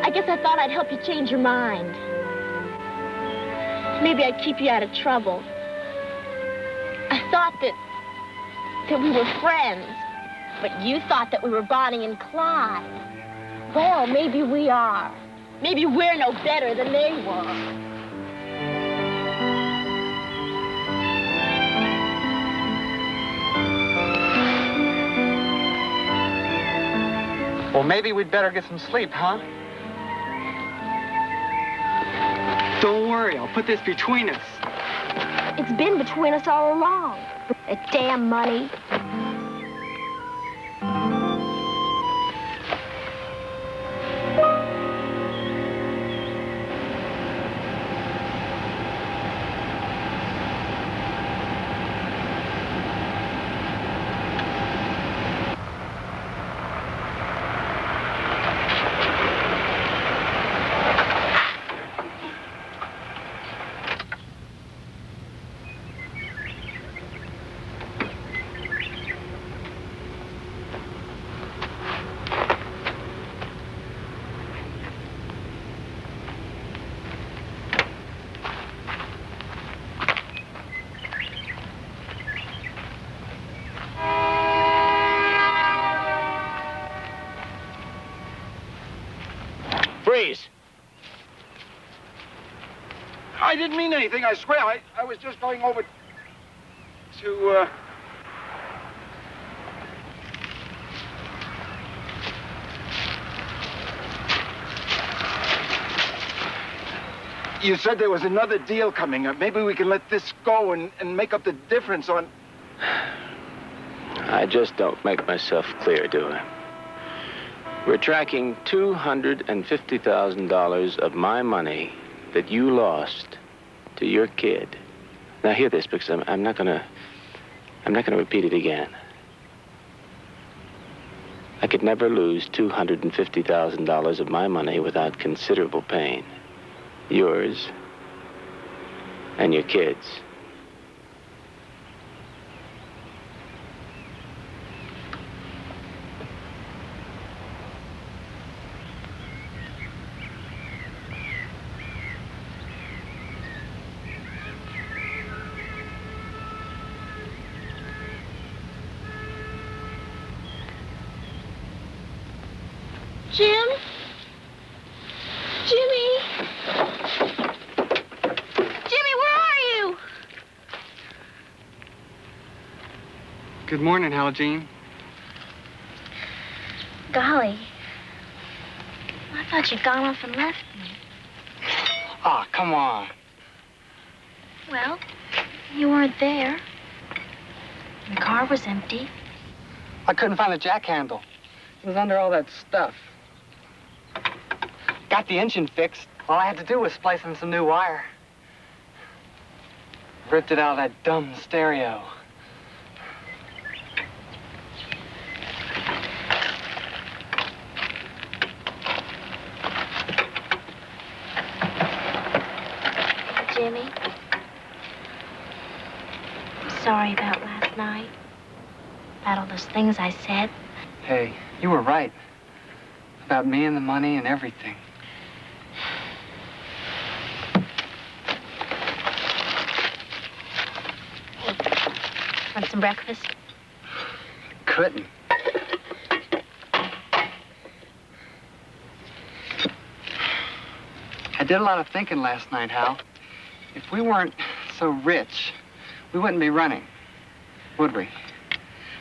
I guess I thought I'd help you change your mind. Maybe I'd keep you out of trouble. I thought that we were friends, but you thought that we were Bonnie and Clyde. Well, maybe we are. Maybe we're no better than they were. Well, maybe we'd better get some sleep, huh? Don't worry, I'll put this between us. It's been between us all along. That damn money. Freeze! I didn't mean anything, I swear. I was just going over to, You said there was another deal coming up. Maybe we can let this go and make up the difference on... I just don't make myself clear, do I? We're tracking $250,000 of my money that you lost to your kid. Now hear this, because I'm not gonna repeat it again. I could never lose $250,000 of my money without considerable pain. Yours and your kids. Jim? Jimmy? Jimmy, where are you? Good morning, Halogene. Golly. I thought you'd gone off and left me. Ah, come on. Well, you weren't there. The car was empty. I couldn't find the jack handle. It was under all that stuff. Got the engine fixed. All I had to do was splice in some new wire. Ripped it out of that dumb stereo. Jimmy, I'm sorry about last night. About all those things I said. Hey, you were right. About me and the money and everything. Want some breakfast? Couldn't. I did a lot of thinking last night, Hal. If we weren't so rich, we wouldn't be running, would we?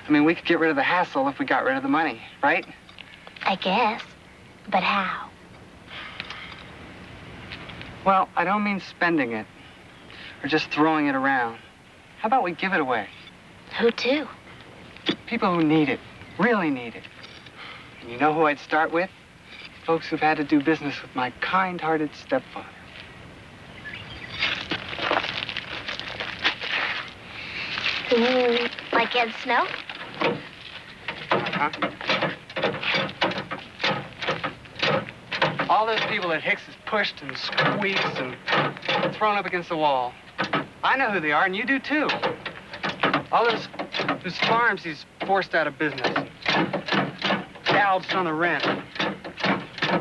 I mean, we could get rid of the hassle if we got rid of the money, right? I guess. But how? Well, I don't mean spending it or just throwing it around. How about we give it away? Who to? People who need it, really need it. And you know who I'd start with? Folks who've had to do business with my kind-hearted stepfather. Like Ed Snow? Uh-huh. All those people that Hicks has pushed and squeezed and thrown up against the wall. I know who they are, and you do too. All those farms he's forced out of business. Gouged on the rent.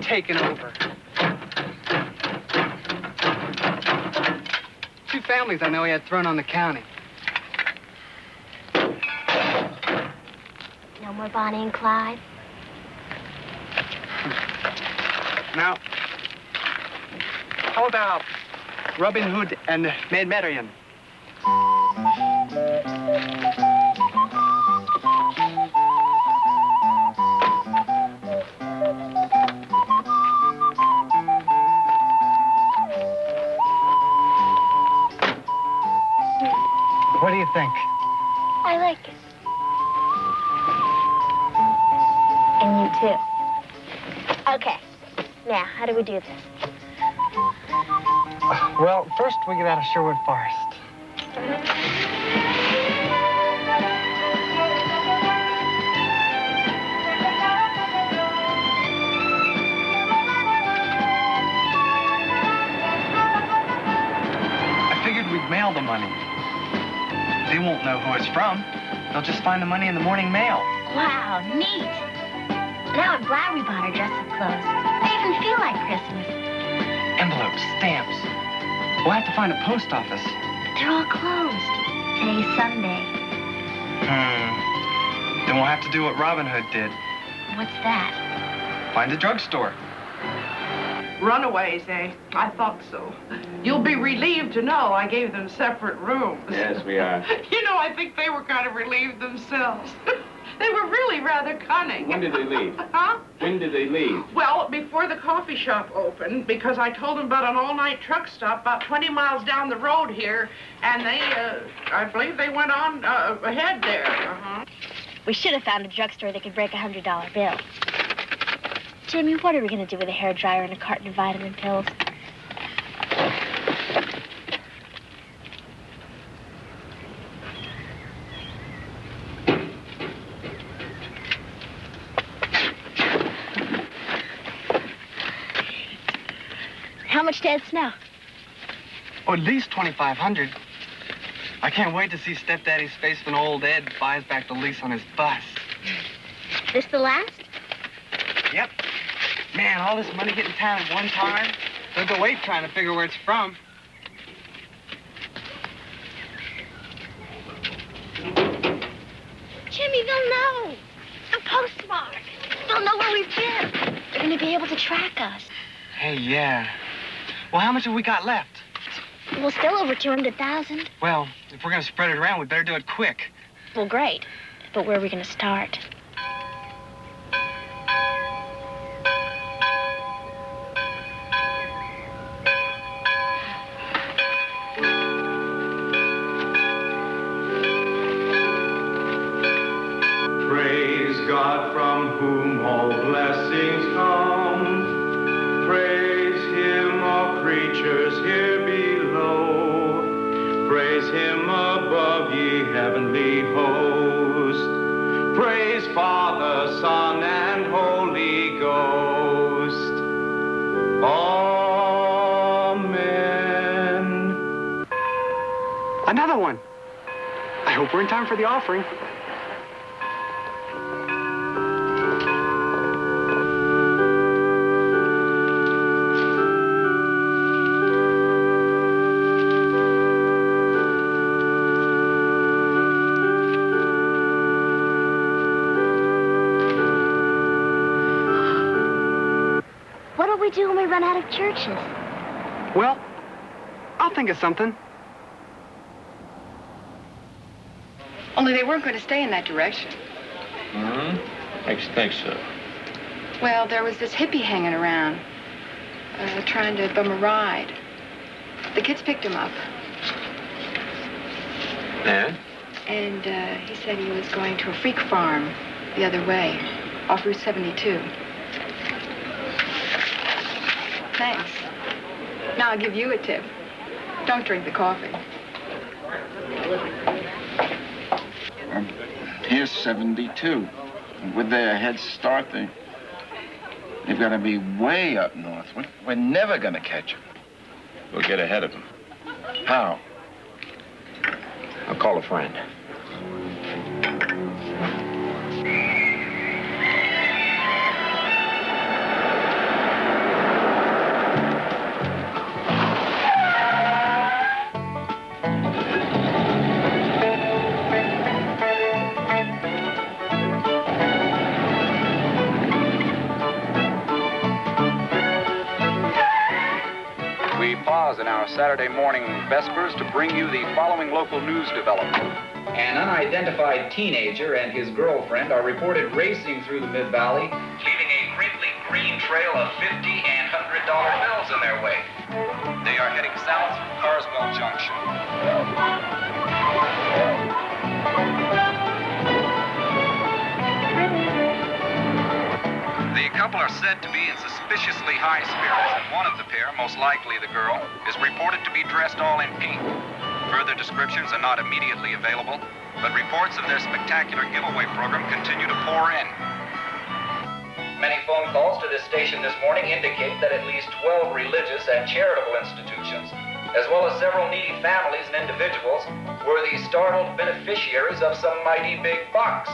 Taken over. 2 families I know he had thrown on the county. No more Bonnie and Clyde? Now, how about Robin Hood and Maid Marian? like it. And you too. Okay. Now, how do we do this? Well, first we get out of Sherwood Forest. I figured we'd mail the money. They won't know who it's from. They'll just find the money in the morning mail. Wow, neat. Now I'm glad we bought our dress-up clothes. They even feel like Christmas. Envelopes, stamps. We'll have to find a post office. They're all closed. Today's Sunday. Then we'll have to do what Robin Hood did. What's that? Find a drugstore. Runaways, eh? I thought so. You'll be relieved to know I gave them separate rooms. Yes, we are. You know, I think they were kind of relieved themselves. They were really rather cunning. When did they leave? Huh? When did they leave? Well, before the coffee shop opened, because I told them about an all-night truck stop about 20 miles down the road here, and they, I believe they went on ahead there. We should have found a drugstore that could break a $100 bill. Jimmy, what are we going to do with a hairdryer and a carton of vitamin pills? How much to Ed Snow? Oh, at least $2,500. I can't wait to see Stepdaddy's face when old Ed buys back the lease on his bus. This the last? Yep. Man, all this money hitting town at one time. There's a wait trying to figure where it's from. Jimmy, they'll know. A postmark. They'll know where we've been. They're going to be able to track us. Hey, yeah. Well, how much have we got left? Well, still over 200,000. Well, if we're going to spread it around, we better do it quick. Well, great. But where are we going to start? Praise God from whom all blessings come. Praise him, all creatures here below. Praise him above, ye heavenly host. Praise Father, Son, and Holy Ghost. Amen. Another one. I hope we're in time for the offering. What'll we do when we run out of churches? Well, I'll think of something. Only they weren't going to stay in that direction. Makes you think so. Well, there was this hippie hanging around, trying to bum a ride. The kids picked him up. And? And he said he was going to a freak farm the other way, off Route 72. Thanks. Now I'll give you a tip. Don't drink the coffee. Here's 72. And with their head start, they've got to be way up north. We're never going to catch them. We'll get ahead of them. How? I'll call a friend. In our Saturday morning Vespers to bring you the following local news development. An unidentified teenager and his girlfriend are reported racing through the Mid-Valley, leaving a crinkly green trail of $50 and $100 bills in their wake. They are heading south through Carswell Junction. couple are said to be in suspiciously high spirits, and one of the pair, most likely the girl, is reported to be dressed all in pink. Further descriptions are not immediately available, but reports of their spectacular giveaway program continue to pour in. Many phone calls to this station this morning indicate that at least 12 religious and charitable institutions, as well as several needy families and individuals, were the startled beneficiaries of some mighty big bucks.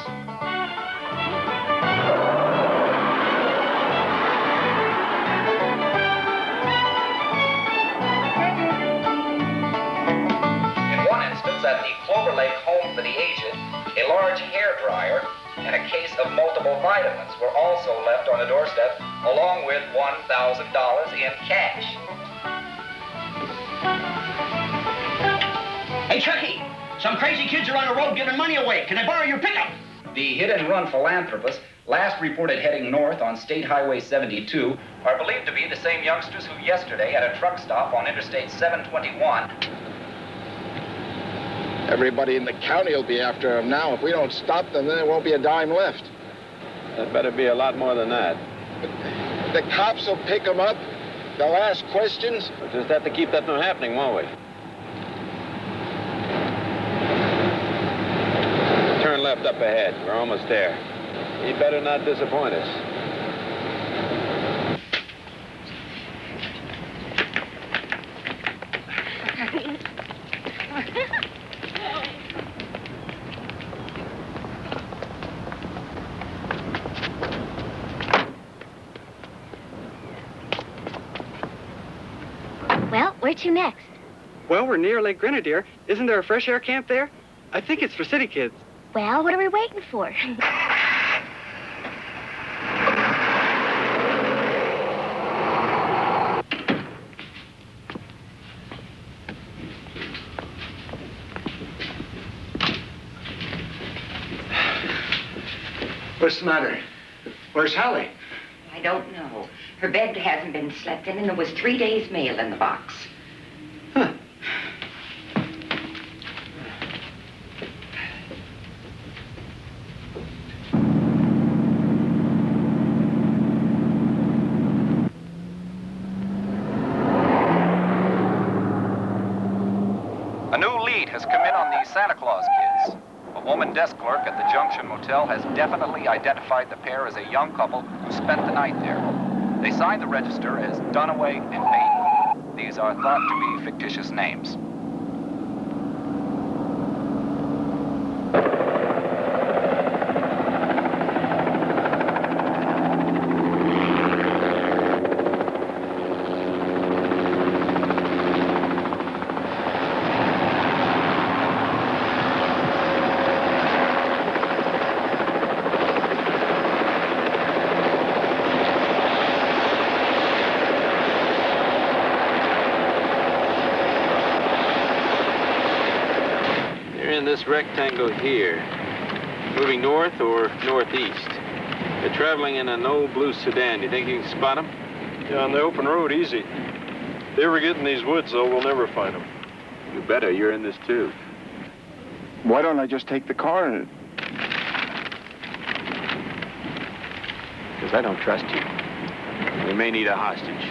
At the Clover Lake Home for the Aged, a large hair dryer and a case of multiple vitamins were also left on the doorstep, along with $1,000 in cash. Hey, Chucky, some crazy kids are on the road giving money away. Can I borrow your pickup? The hit-and-run philanthropists, last reported heading north on State Highway 72, are believed to be the same youngsters who yesterday at a truck stop on Interstate 721 Everybody in the county will be after them now. If we don't stop them, then there won't be a dime left. That better be a lot more than that. The cops will pick them up. They'll ask questions. We'll just have to keep that from happening, won't we? Turn left up ahead. We're almost there. He better not disappoint us. Well, where to next? Well, we're near Lake Grenadier. Isn't there a fresh air camp there? I think it's for city kids. Well, what are we waiting for? What's the matter? Where's Hallie? I don't know. Her bed hasn't been slept in, and there was 3 days' mail in the box. Huh. A new lead has come in on the Santa Claus kids. A woman desk clerk at the Junction Motel has definitely identified the pair as a young couple who spent the night there. They signed the register as Dunaway and Payton. These are thought to be fictitious names. This rectangle here, moving north or northeast. They're traveling in an old blue sedan. Do you think you can spot them? Yeah, on the open road, easy. If they ever get in these woods, though, we'll never find them. You better. You're in this, too. Why don't I just take the car and... Because I don't trust you. We may need a hostage.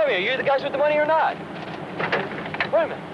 Are you the guys with the money or not? Wait a minute.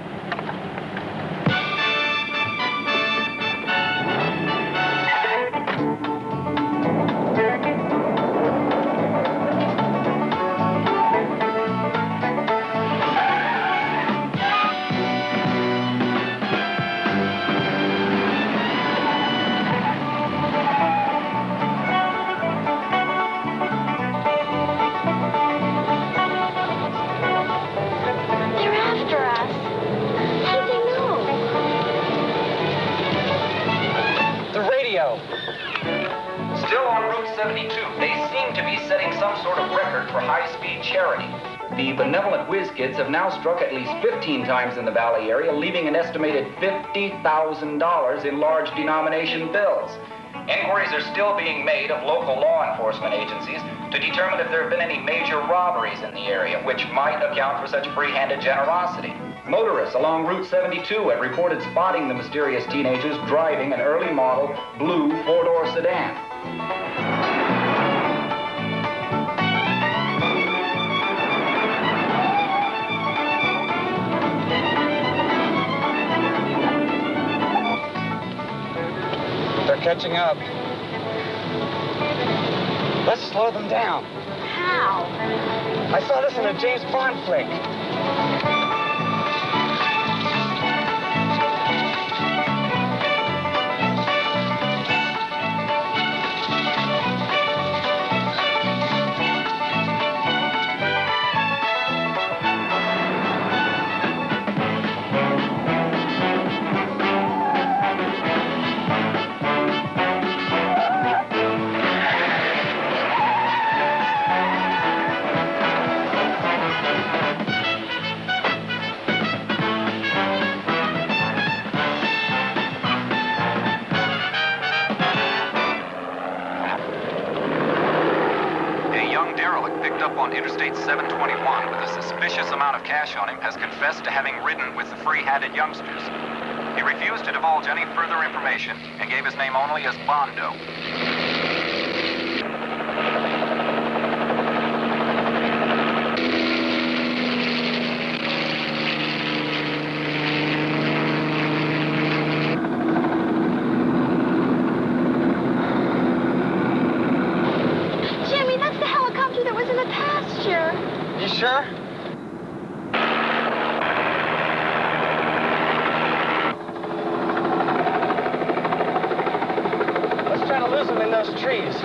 Still on Route 72, they seem to be setting some sort of record for high-speed charity. The benevolent whiz kids have now struck at least 15 times in the Valley area, leaving an estimated $50,000 in large denomination bills. Inquiries are still being made of local law enforcement agencies to determine if there have been any major robberies in the area, which might account for such free-handed generosity. Motorists along Route 72 have reported spotting the mysterious teenagers driving an early model blue four-door sedan. They're catching up. Let's slow them down. How? I saw this in a James Bond flick. On Interstate 721 with a suspicious amount of cash on him has confessed to having ridden with the free-handed youngsters. He refused to divulge any further information and gave his name only as Bondo. You sure? Let's try to lose them in those trees.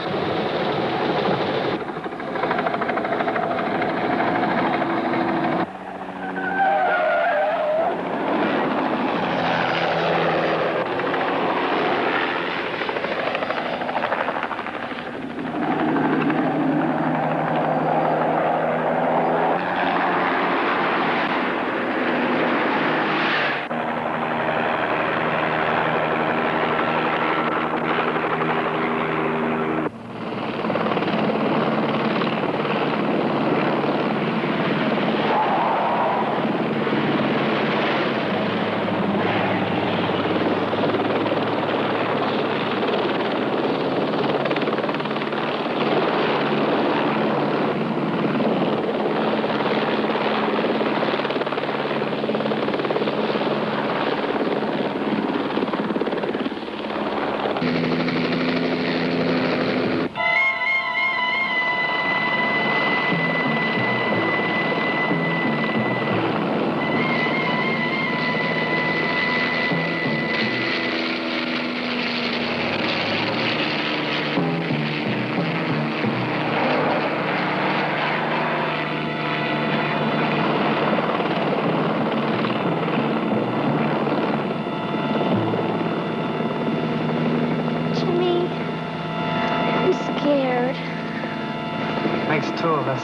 Two of us.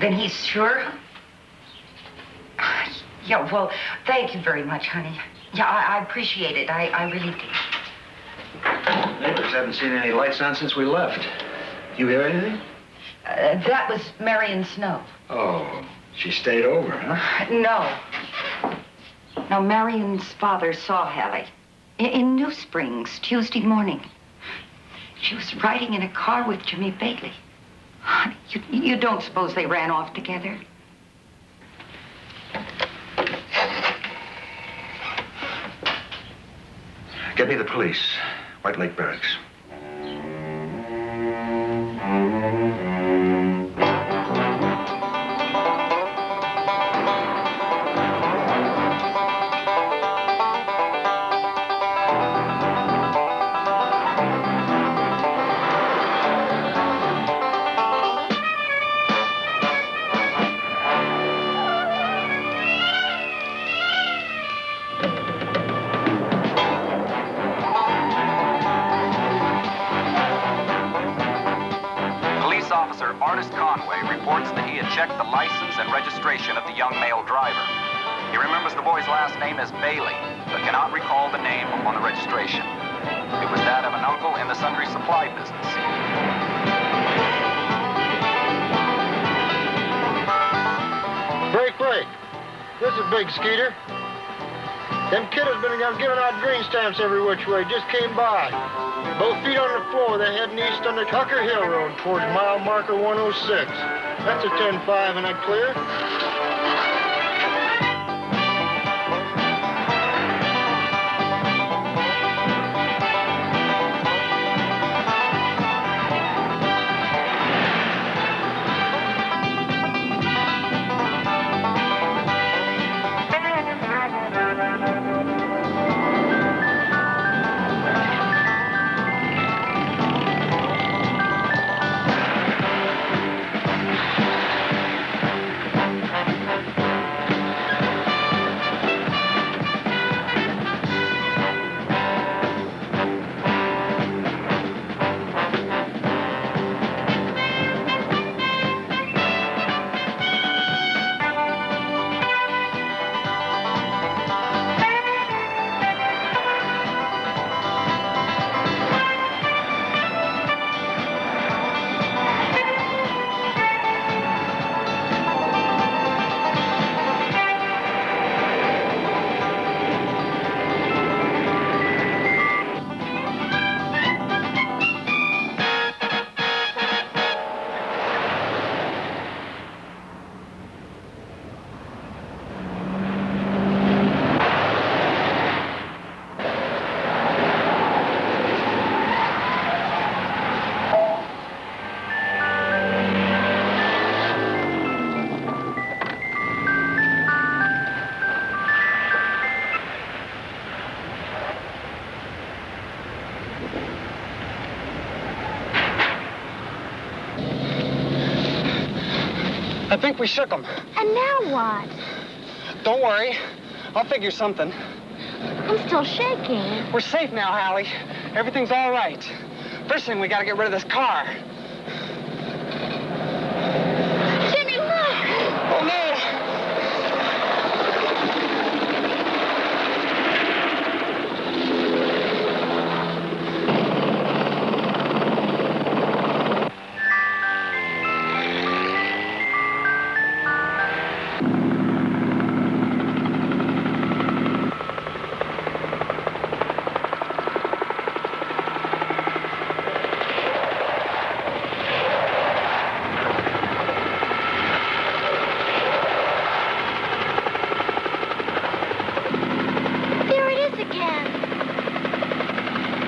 Then he's sure? Yeah, well, thank you very much, honey. Yeah, I appreciate it. I really do. Neighbors haven't seen any lights on since we left. You hear anything? That was Marion Snow. Oh, she stayed over, huh? No. No, Marion's father saw Hallie in New Springs Tuesday morning. She was riding in a car with Jimmy Bailey. You don't suppose they ran off together? Get me the police. White Lake Barracks. Police officer Artist Conway reports that he had checked the license and registration of the young male driver. He remembers the boy's last name as Bailey, but cannot recall the name on the registration. It was that of an uncle in the sundry supply business. Break. This is Big Skeeter. Them kiddos been giving out green stamps every which way. Just came by. Both feet on the floor. They're heading east on the Tucker Hill Road towards mile marker 106. That's a 10-5 and that clear. I think we shook them. And now what? Don't worry. I'll figure something. I'm still shaking. We're safe now, Hallie. Everything's all right. First thing, we gotta get rid of this car. Jimmy, look! Oh, no!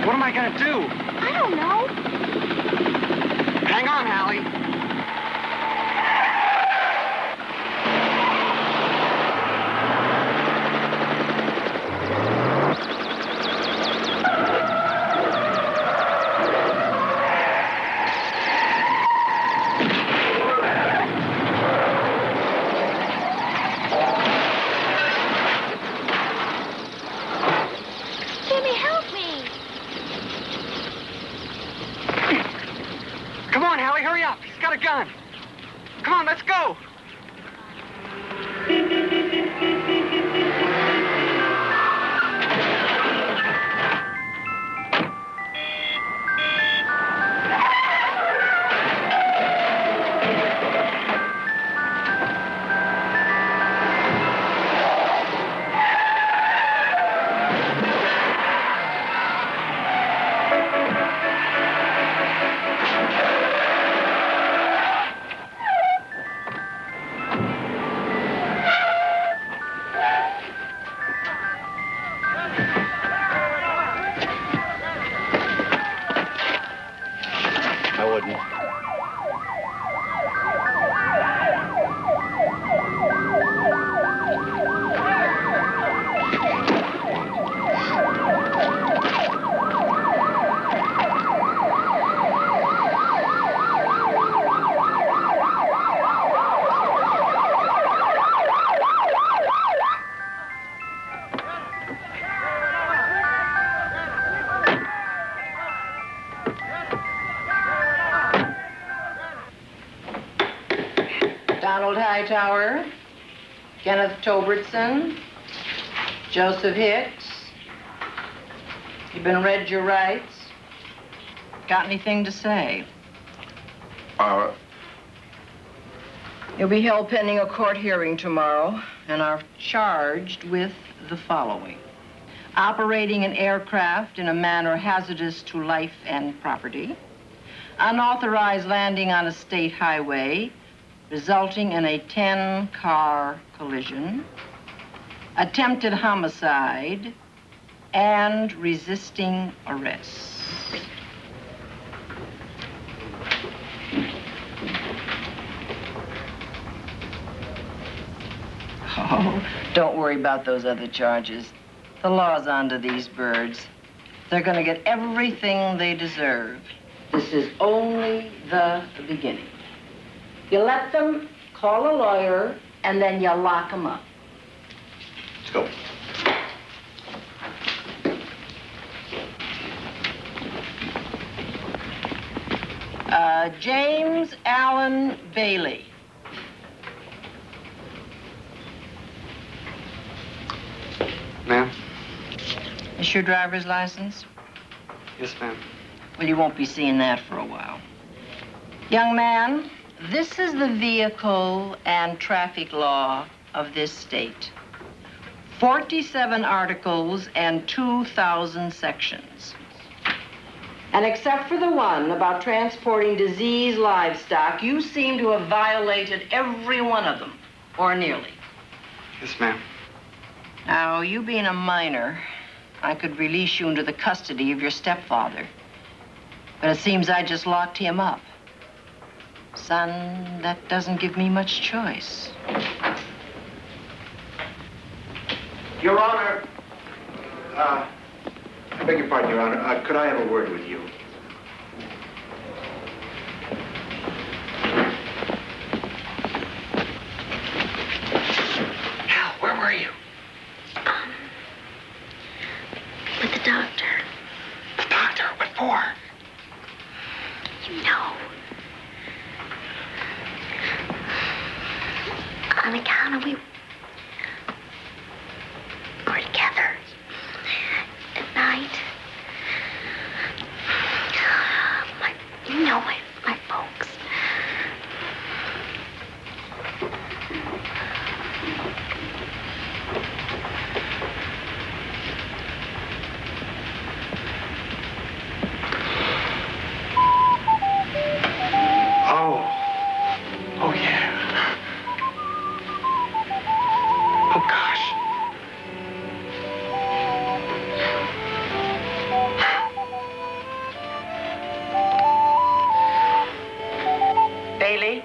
What am I gonna do? I don't know. Hang on, Hallie. Jimmy, help me. Come on, Hallie, hurry up. He's got a gun. Come on, let's go. Donald Hightower, Kenneth Tobertson, Joseph Hicks. You been read your rights? Got anything to say? You'll be held pending a court hearing tomorrow and are charged with the following. Operating an aircraft in a manner hazardous to life and property. Unauthorized landing on a state highway, resulting in a 10-car collision. Attempted homicide, and resisting arrest. Oh, don't worry about those other charges. The law's onto these birds. They're gonna get everything they deserve. This is only the beginning. You let them call a lawyer, and then you lock them up. Let's go. James Allen Bailey. Ma'am? Is your driver's license? Yes, ma'am. Well, you won't be seeing that for a while. Young man, this is the vehicle and traffic law of this state. 47 articles and 2,000 sections. And except for the one about transporting diseased livestock, you seem to have violated every one of them, or nearly. Yes, ma'am. Now, you being a minor, I could release you into the custody of your stepfather. But it seems I just locked him up. Son, that doesn't give me much choice. Your Honor, I beg your pardon, Your Honor. Could I have a word with you? Hal, where were you? With the doctor. The doctor? What for? You know. On account of we were together at night. My folks. Oh, yeah. Oh, gosh. Bailey?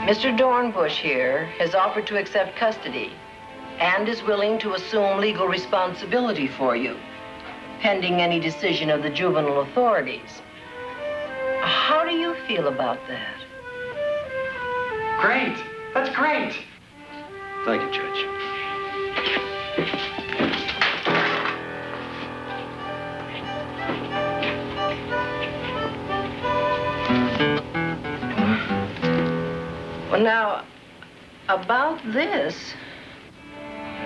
Mr. Dornbush here has offered to accept custody and is willing to assume legal responsibility for you, pending any decision of the juvenile authorities. How do you feel about that? Great. That's great. Thank you, Judge. Well, now, about this,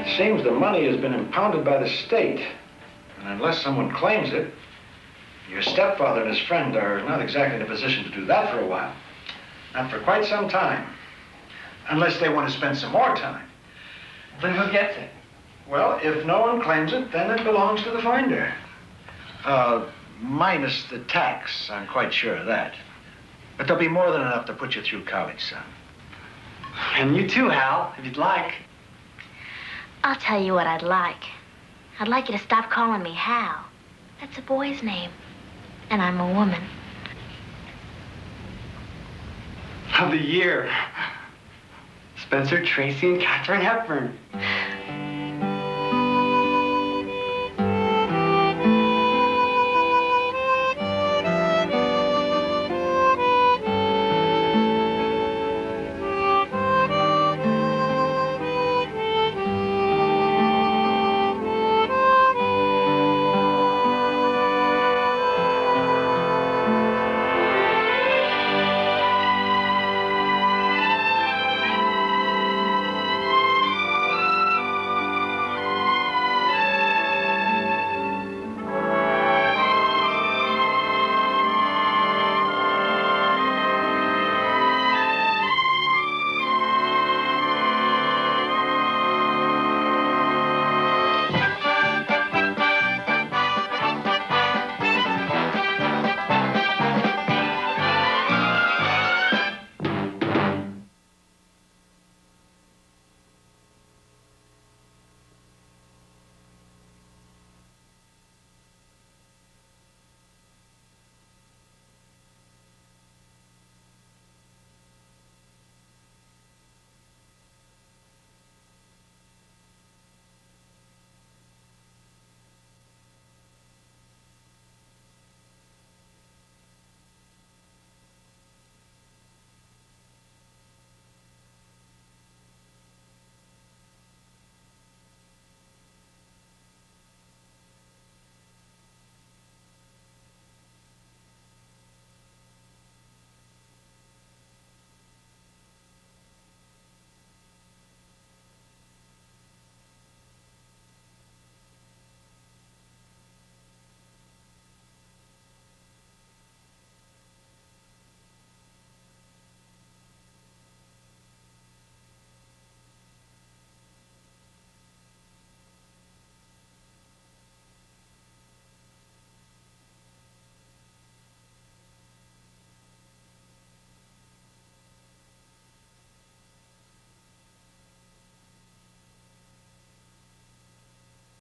It seems the money has been impounded by the state. And unless someone claims it, your stepfather and his friend are not exactly in a position to do that for a while. Not for quite some time. Unless they want to spend some more time. Then who gets it? Well, if no one claims it, then it belongs to the finder. Minus the tax, I'm quite sure of that. But there'll be more than enough to put you through college, son. And you too, Hal, if you'd like. I'll tell you what I'd like. I'd like you to stop calling me Hal. That's a boy's name. And I'm a woman. Of the year. Spencer Tracy and Katharine Hepburn.